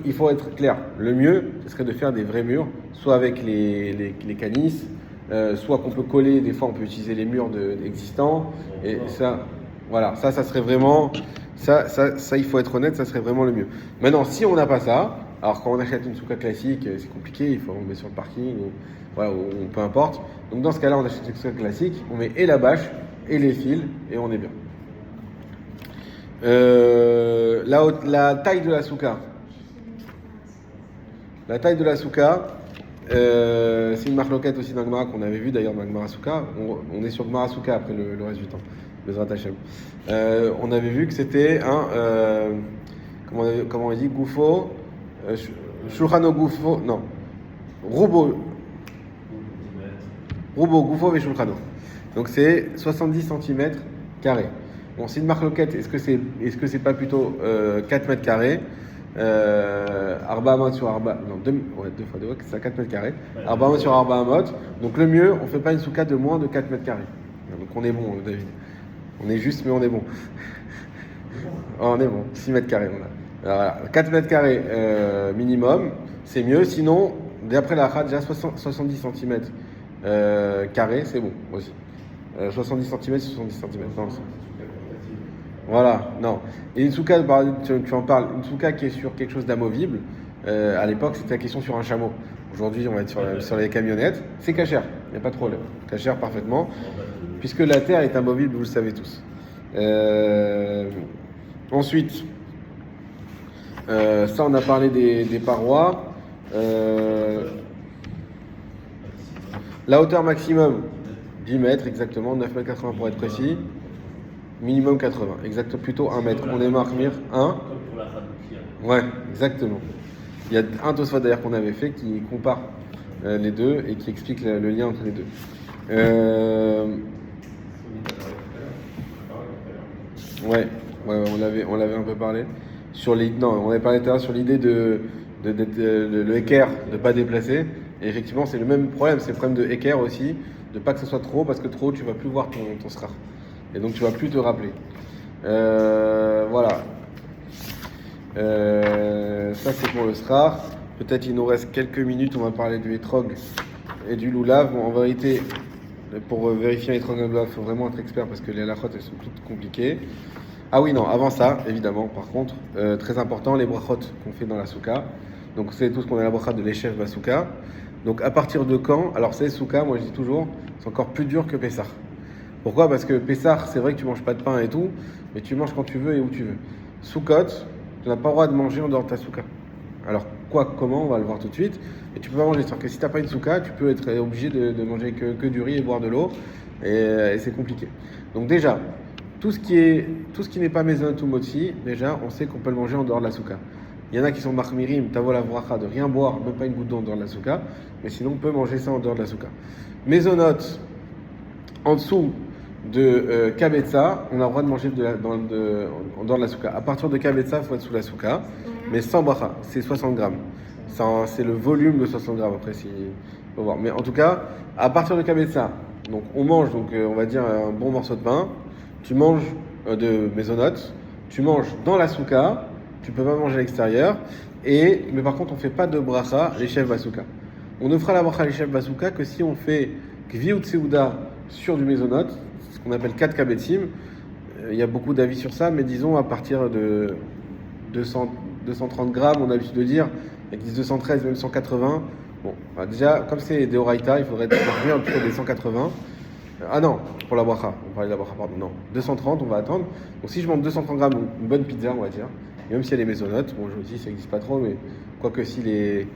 il faut être clair. Le mieux, ce serait de faire des vrais murs, soit avec les canisses, soit qu'on peut coller, des fois on peut utiliser les murs existants, et ça, voilà, ça serait vraiment, ça, il faut être honnête, ça serait vraiment le mieux. Maintenant, si on n'a pas ça, alors quand on achète une souka classique, c'est compliqué, il faut on met sur le parking, ou peu importe. Donc dans ce cas-là, on achète une souka classique, on met et la bâche, et les fils, et on est bien. La taille de la souka. La taille de la souka, c'est une marloquette aussi d'un Gemara qu'on avait vu d'ailleurs dans Gemara Souka. On est sur Gemara Souka après le reste du temps. Bezrat Hashem. On avait vu que c'était comment on dit, Goufo, Shulchano Goufo, non, Rubo Goufo et Shulchano. Donc c'est 70 cm carrés. Bon, c'est une marloquette, est-ce que c'est pas plutôt 4 mètres carrés? Arba Amot sur Arba, non, 2 fois 2, c'est à 4 mètres carrés. Arba Amot sur Arba Amot. Donc le mieux, on ne fait pas une souka de moins de 4 mètres carrés. Donc on est bon, David. On est juste, mais on est bon. On est bon, 6 mètres carrés. Voilà. 4 mètres carrés minimum, c'est mieux. Sinon, d'après la Kha, déjà 70 cm carrés, c'est bon aussi. 70 cm, 70 cm. Non, voilà, non. Et une souka, tu en parles, une souka qui est sur quelque chose d'amovible, à l'époque c'était la question sur un chameau. Aujourd'hui on va être sur les camionnettes, c'est cachère, il n'y a pas de problème. Cachère parfaitement, puisque la terre est amovible, vous le savez tous. Ensuite, ça on a parlé des parois. La hauteur maximum, 10 mètres exactement, 9 mètres 80 pour être précis. Minimum 80, exactement, plutôt 1 mètre. On est marqué 1. Comme pour la Hanoukia. Ouais, exactement. Il y a un Tosfot d'ailleurs qu'on avait fait qui compare les deux et qui explique le lien entre les deux. Ouais, on l'avait un peu parlé. On avait parlé tout à l'heure sur l'idée de le équerre, de ne pas déplacer. Et effectivement, c'est le même problème, c'est le problème de équerre aussi, de pas que ce soit trop, parce que trop, tu vas plus voir ton srar. Et donc, tu vas plus te rappeler. Voilà. Ça, c'est pour le srar. Peut-être il nous reste quelques minutes, on va parler du etrog et du loulav. Bon, en vérité, pour vérifier l'étrog et le loulav, il faut vraiment être expert parce que les halachot, elles sont toutes compliquées. Ah oui, non, avant ça, évidemment, par contre, très important, les brachot qu'on fait dans la souka. Donc, c'est tout ce qu'on a la bracha de l'échef basouka. Donc, à partir de quand? Alors, c'est souka, moi je dis toujours, c'est encore plus dur que Pessah. Pourquoi? Parce que Pessah, c'est vrai que tu manges pas de pain et tout, mais tu manges quand tu veux et où tu veux. Soukot, tu n'as pas le droit de manger en dehors de ta souka. Alors, comment? On va le voir tout de suite. Et tu peux pas manger. C'est-à-dire que si tu n'as pas une souka, tu peux être obligé de manger que du riz et boire de l'eau. Et c'est compliqué. Donc, déjà, tout ce qui n'est pas maison ou motzi, déjà, on sait qu'on peut le manger en dehors de la souka. Il y en a qui sont marmirim, tavo la vracha, de rien boire, même pas une goutte d'eau en dehors de la souka. Mais sinon, on peut manger ça en dehors de la souka. Maisonnote, en dessous de kabetza, on a le droit de manger en dehors de la souka. À partir de kabetza, il faut être sous la souka, mais sans bracha, c'est 60 grammes. C'est le volume de 60 grammes, après, si faut voir. Mais en tout cas, à partir de kabetza, donc on mange, on va dire, un bon morceau de pain, tu manges de maisonnote, tu manges dans la souka, tu peux pas manger à l'extérieur, mais par contre, on fait pas de bracha, les chefs basouka. On ne fera la bracha, les chefs basouka, que si on fait kvi ou tseuda sur du maisonnote, ce qu'on appelle 4 kabetzim. Il y a beaucoup d'avis sur ça, mais disons à partir de 230 grammes, on a l'habitude de dire, il y a qui disent 213, même 180. Bon, bah déjà, comme c'est des oraita, il faudrait être plutôt des 180. Ah non, pour la bracha, on parlait de la bracha, pardon, non. 230, on va attendre. Donc si je mange 230 grammes, une bonne pizza, on va dire, et même si elle est maisonnote, bon, je dis ça n'existe pas trop, mais quoique si les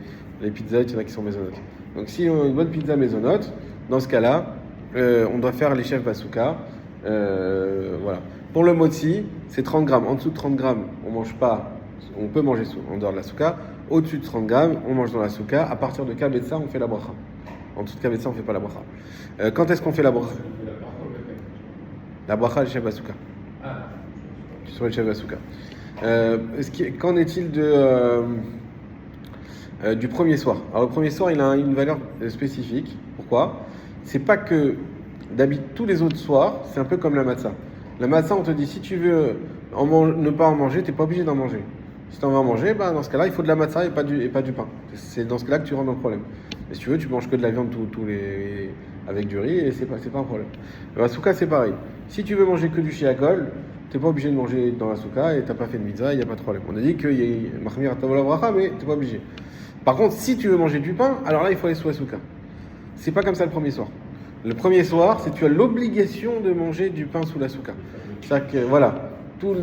pizzas, il y en a qui sont maisonnotes. Donc si on a une bonne pizza maisonnote, dans ce cas-là, on doit faire les chefs basouka. Voilà. Pour le motzi, c'est 30 grammes. En dessous de 30 grammes, on peut manger en dehors de la souka. Au-dessus de 30 grammes, on mange dans la souka. À partir de kabetza, on fait la bracha. En dessous de kabetza, on ne fait pas la bracha. Quand est-ce qu'on fait la bracha? La bracha, les chefs basouka. Sur les chefs basouka. Qu'en est-il du premier soir? Alors le premier soir, il a une valeur spécifique. Pourquoi? C'est pas que d'habitude tous les autres soirs, c'est un peu comme la matzah. La matzah, on te dit si tu veux ne pas en manger, t'es pas obligé d'en manger. Si tu en veux en manger, dans ce cas-là, il faut de la matzah et pas du pain. C'est dans ce cas-là que tu rentres dans le problème. Mais si tu veux, tu manges que de la viande avec du riz et c'est pas un problème. La souka, c'est pareil. Si tu veux manger que du shiakol, t'es pas obligé de manger dans la souka et t'as pas fait de mitzvah, il n'y a pas de problème. On a dit qu'il y a machmir tavola bracha, mais t'es pas obligé. Par contre, si tu veux manger du pain, alors là, il faut aller sous la souka. C'est pas comme ça le premier soir. Le premier soir, c'est tu as l'obligation de manger du pain sous la souka. C'est-à-dire que, voilà, tous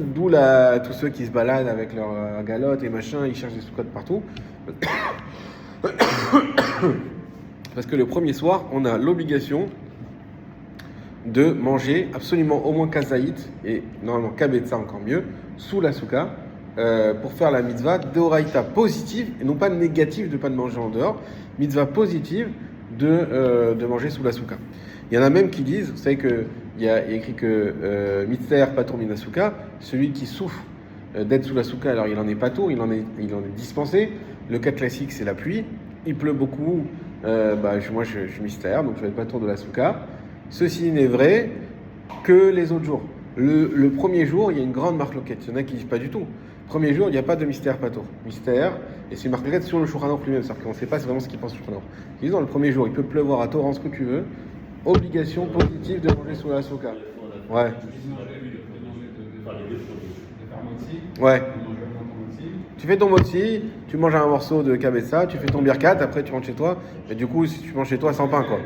ceux qui se baladent avec leur galotte et machin, ils cherchent des soukas partout. Parce que le premier soir, on a l'obligation de manger absolument au moins kazaït, et normalement kabetza encore mieux, sous la souka, pour faire la mitzvah d'oraïta positive, et non pas négative de ne pas de manger en dehors, mitzvah positive de manger sous la souka. Il y en a même qui disent, vous savez qu'il y a écrit que mitzvah patur mina souka, celui qui souffre d'être sous la souka, alors il en est patour, il en est dispensé. Le cas classique, c'est la pluie, il pleut beaucoup, moi je suis mystère, donc je vais être patour de la souka. Ceci n'est vrai que les autres jours. Le premier jour, il y a une grande marloquette. Il y en a qui disent pas du tout. Premier jour, il n'y a pas de mystère patour. Mystère, et c'est une marloquette sur le Shulchan Aruch lui-même. C'est-à-dire qu'on ne sait pas vraiment ce qu'il pense sur le Shulchan Aruch. Ils disent dans le premier jour, il peut pleuvoir à torrent ce que tu veux. Obligation positive de manger sous la souka. Ouais. Ouais. Tu fais ton motzi, tu manges un morceau de kabetza, tu fais ton birkat, après tu rentres chez toi. Et du coup, si tu manges chez toi sans pain, quoi.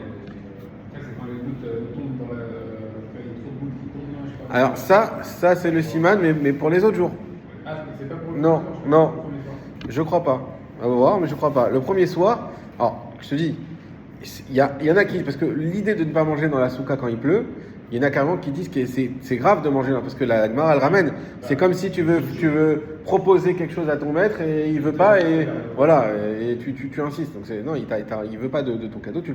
Alors ça c'est le siman, mais pour les autres jours. Ah, c'est pas pour le Non, je crois pas. On va voir, mais je crois pas. Le premier soir, alors, je te dis, il y en a qui, parce que l'idée de ne pas manger dans la souka quand il pleut, il y en a carrément qui disent que c'est grave de manger là, parce que la Gemara, elle ramène. C'est comme si tu veux proposer quelque chose à ton maître et il veut pas, et voilà, et tu insistes. Donc non, il veut pas de ton cadeau, tu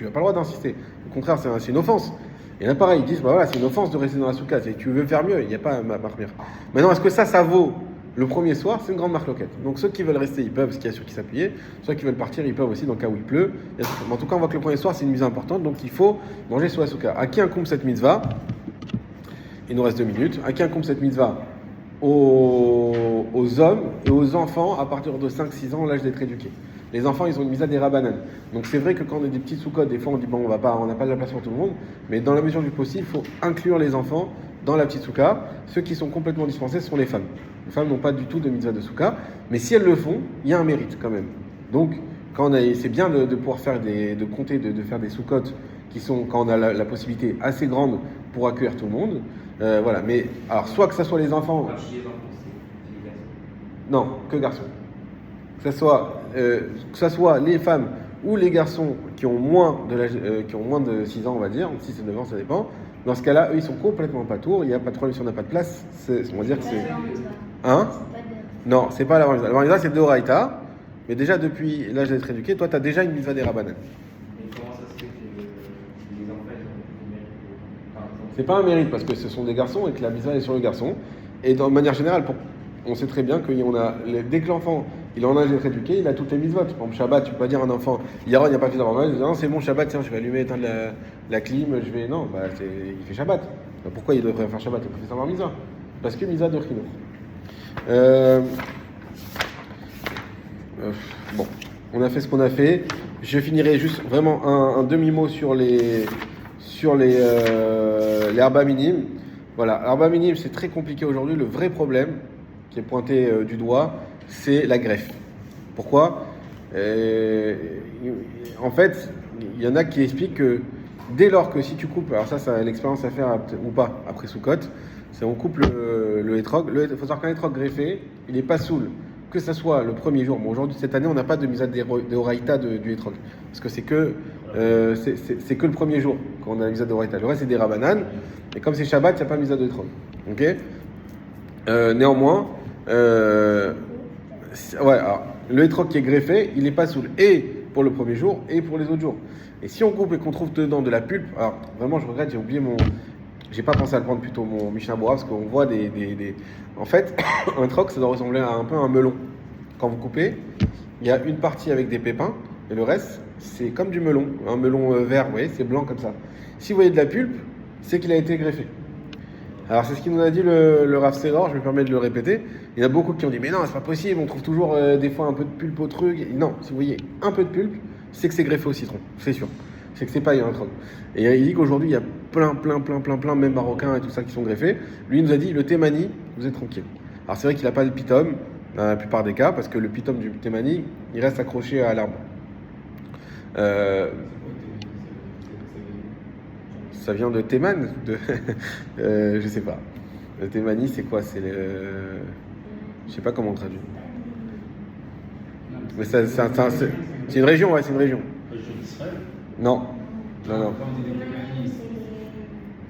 n'as pas le droit d'insister. Au contraire, c'est une offense. Il y en a pareil, ils disent, bah voilà, c'est une offense de rester dans la souka, tu veux faire mieux, il n'y a pas à marmire. Maintenant, est-ce que ça vaut le premier soir? C'est une grande marloquette. Donc ceux qui veulent rester, ils peuvent, parce qu'il y a sur qui s'appuyer. Ceux qui veulent partir, ils peuvent aussi, dans le cas où il pleut. Mais en tout cas, on voit que le premier soir, c'est une mise importante, donc il faut manger sur la souka. À qui incombe cette mitzvah? Il nous reste 2 minutes. À qui incombe cette mitzvah? Aux hommes et aux enfants à partir de 5-6 ans, l'âge d'être éduqués. Les enfants, ils ont une mitzvah des rabbanan. Donc c'est vrai que quand on a des petits soukotes, des fois on dit bon, on n'a pas de la place pour tout le monde, mais dans la mesure du possible, il faut inclure les enfants dans la petite souka. Ceux qui sont complètement dispensés sont les femmes. Les femmes n'ont pas du tout de mitzvah de souka, mais si elles le font, il y a un mérite quand même. Donc c'est bien de pouvoir faire de faire des soukotes qui sont, quand on a la possibilité assez grande pour accueillir tout le monde. Voilà, mais alors soit que ça soit les enfants. Non, que garçons. Que ça soit les femmes ou les garçons qui ont moins de 6 ans, on va dire, 6 et 9 ans, ça dépend. Dans ce cas-là, eux, ils sont complètement pas tours, il n'y a pas de problème si on n'a pas de place. On va dire que c'est. Hein? Non, c'est pas la bar mitzvah. La bar mitzvah, c'est de Oraïta, mais déjà depuis l'âge d'être éduqué, toi, tu as déjà une mitzvah des rabbanan. Mais comment ça se fait que les enfants ils ont mérite, par exemple? C'est pas un mérite parce que ce sont des garçons et que la mitzvah est sur le garçon. Et de manière générale, on sait très bien que dès que l'enfant il est en âge d'être éduqué, il a toutes les mitzvot. Par exemple, Shabbat, tu peux pas dire à un enfant, Yaron, il n'y a pas fait d'avant, non, c'est bon, Shabbat, tiens, je vais allumer, éteindre la clim, non, il fait Shabbat. Bah, pourquoi il devrait faire Shabbat? Il peut faire sa mitzvah. Parce que mitzvah de chinour. Bon, on a fait ce qu'on a fait. Je finirai juste vraiment un demi-mot sur les herbas minimes. Voilà, herbas minimes, c'est très compliqué aujourd'hui. Le vrai problème qui est pointé du doigt, c'est la greffe. Pourquoi? En fait, il y en a qui expliquent que dès lors que si tu coupes, alors ça a l'expérience à faire ou pas après Soukot, c'est on coupe le hétrog. Il faut savoir qu'un hétrog greffé, il n'est pas soul, que ça soit le premier jour. Bon, aujourd'hui, cette année, on n'a pas de mise de Horaïta du hétrog, parce que c'est que le premier jour quand on a la mise de Horaïta. Le reste, c'est des rabbanan, et comme c'est Shabbat, il n'y a pas mise de hétrog. Ok? Néanmoins, alors, le hétrog qui est greffé, il n'est pas soul, et pour le premier jour, et pour les autres jours. Et si on coupe et qu'on trouve dedans de la pulpe, alors vraiment, je regrette, j'ai pas pensé à le prendre plutôt mon Mishnah Bora, parce qu'on voit En fait, un hétrog, ça doit ressembler à un peu un melon. Quand vous coupez, il y a une partie avec des pépins, et le reste, c'est comme du melon, un melon vert, vous voyez, c'est blanc comme ça. Si vous voyez de la pulpe, c'est qu'il a été greffé. Alors c'est ce qu'il nous a dit le Rav Seror, je me permets de le répéter. Il y en a beaucoup qui ont dit mais non, c'est pas possible, on trouve toujours des fois un peu de pulpe au truc. Non, si vous voyez un peu de pulpe, c'est que c'est greffé au citron, c'est sûr. C'est que c'est pas un troc. Et il dit qu'aujourd'hui il y a plein, même marocains et tout ça qui sont greffés. Lui il nous a dit le témani, vous êtes tranquille. Alors c'est vrai qu'il n'a pas de pitom dans la plupart des cas, parce que le pitom du témani, il reste accroché à l'arbre. Ça vient de Théman, je sais pas. Le Thémani, c'est quoi? C'est je sais pas comment on traduit. Mais c'est une région, ouais, c'est une région. Région d'Israël? Non.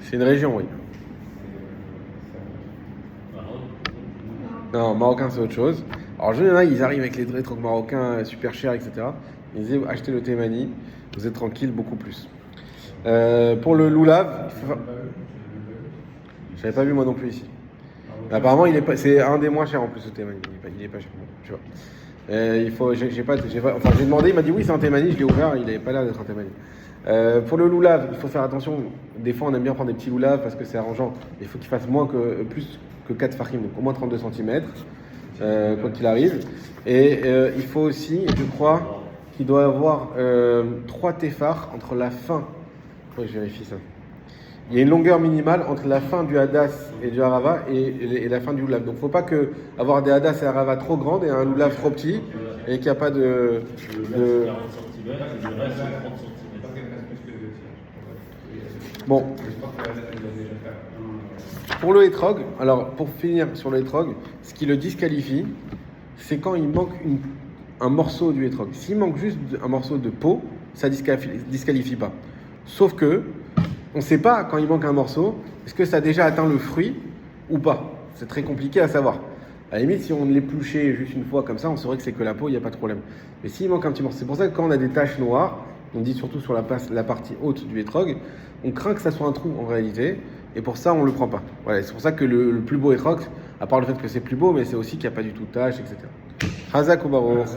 C'est une région, oui. Non, marocain, c'est autre chose. Alors, je sais, ils arrivent avec les trucs marocains super chers, etc. Ils disent achetez le Thémani, vous êtes tranquille, beaucoup plus. Pour le loulav, je n'avais pas vu moi non plus ici. Apparemment, c'est un des moins chers en plus le Thémani. Il est pas cher, tu vois. J'ai demandé, il m'a dit oui, c'est un Thémani, je l'ai ouvert, il n'avait pas l'air d'être un Thémani. Pour le loulav, il faut faire attention. Des fois, on aime bien prendre des petits loulavs parce que c'est arrangeant. Il faut qu'il fasse plus que 4 fachim, donc au moins 32 cm, quoi qu'il arrive. Et il faut aussi, je crois, qu'il doit avoir 3 téphars entre la fin. Je vérifie ça. Il y a une longueur minimale entre la fin du hadas et du harava et la fin du loulav. Donc il ne faut pas avoir des hadas et harava trop grandes et un loulav trop petit et qu'il n'y a pas de... 40 cm et le reste 30 cm. Bon. Pour le hétrog, alors pour finir sur le hétrog, ce qui le disqualifie, c'est quand il manque un morceau du hétrog. S'il manque juste un morceau de peau, ça disqualifie pas. Sauf que, on ne sait pas quand il manque un morceau, est-ce que ça a déjà atteint le fruit ou pas. C'est très compliqué à savoir. À la limite, si on l'épluchait juste une fois comme ça, on saurait que c'est que la peau, il n'y a pas de problème. Mais s'il manque un petit morceau, c'est pour ça que quand on a des taches noires, on dit surtout sur la partie haute du hétrog, on craint que ça soit un trou en réalité, et pour ça, on ne le prend pas. Voilà, c'est pour ça que le plus beau hétrog, à part le fait que c'est plus beau, mais c'est aussi qu'il n'y a pas du tout de taches, etc. Hazak ou Baruch.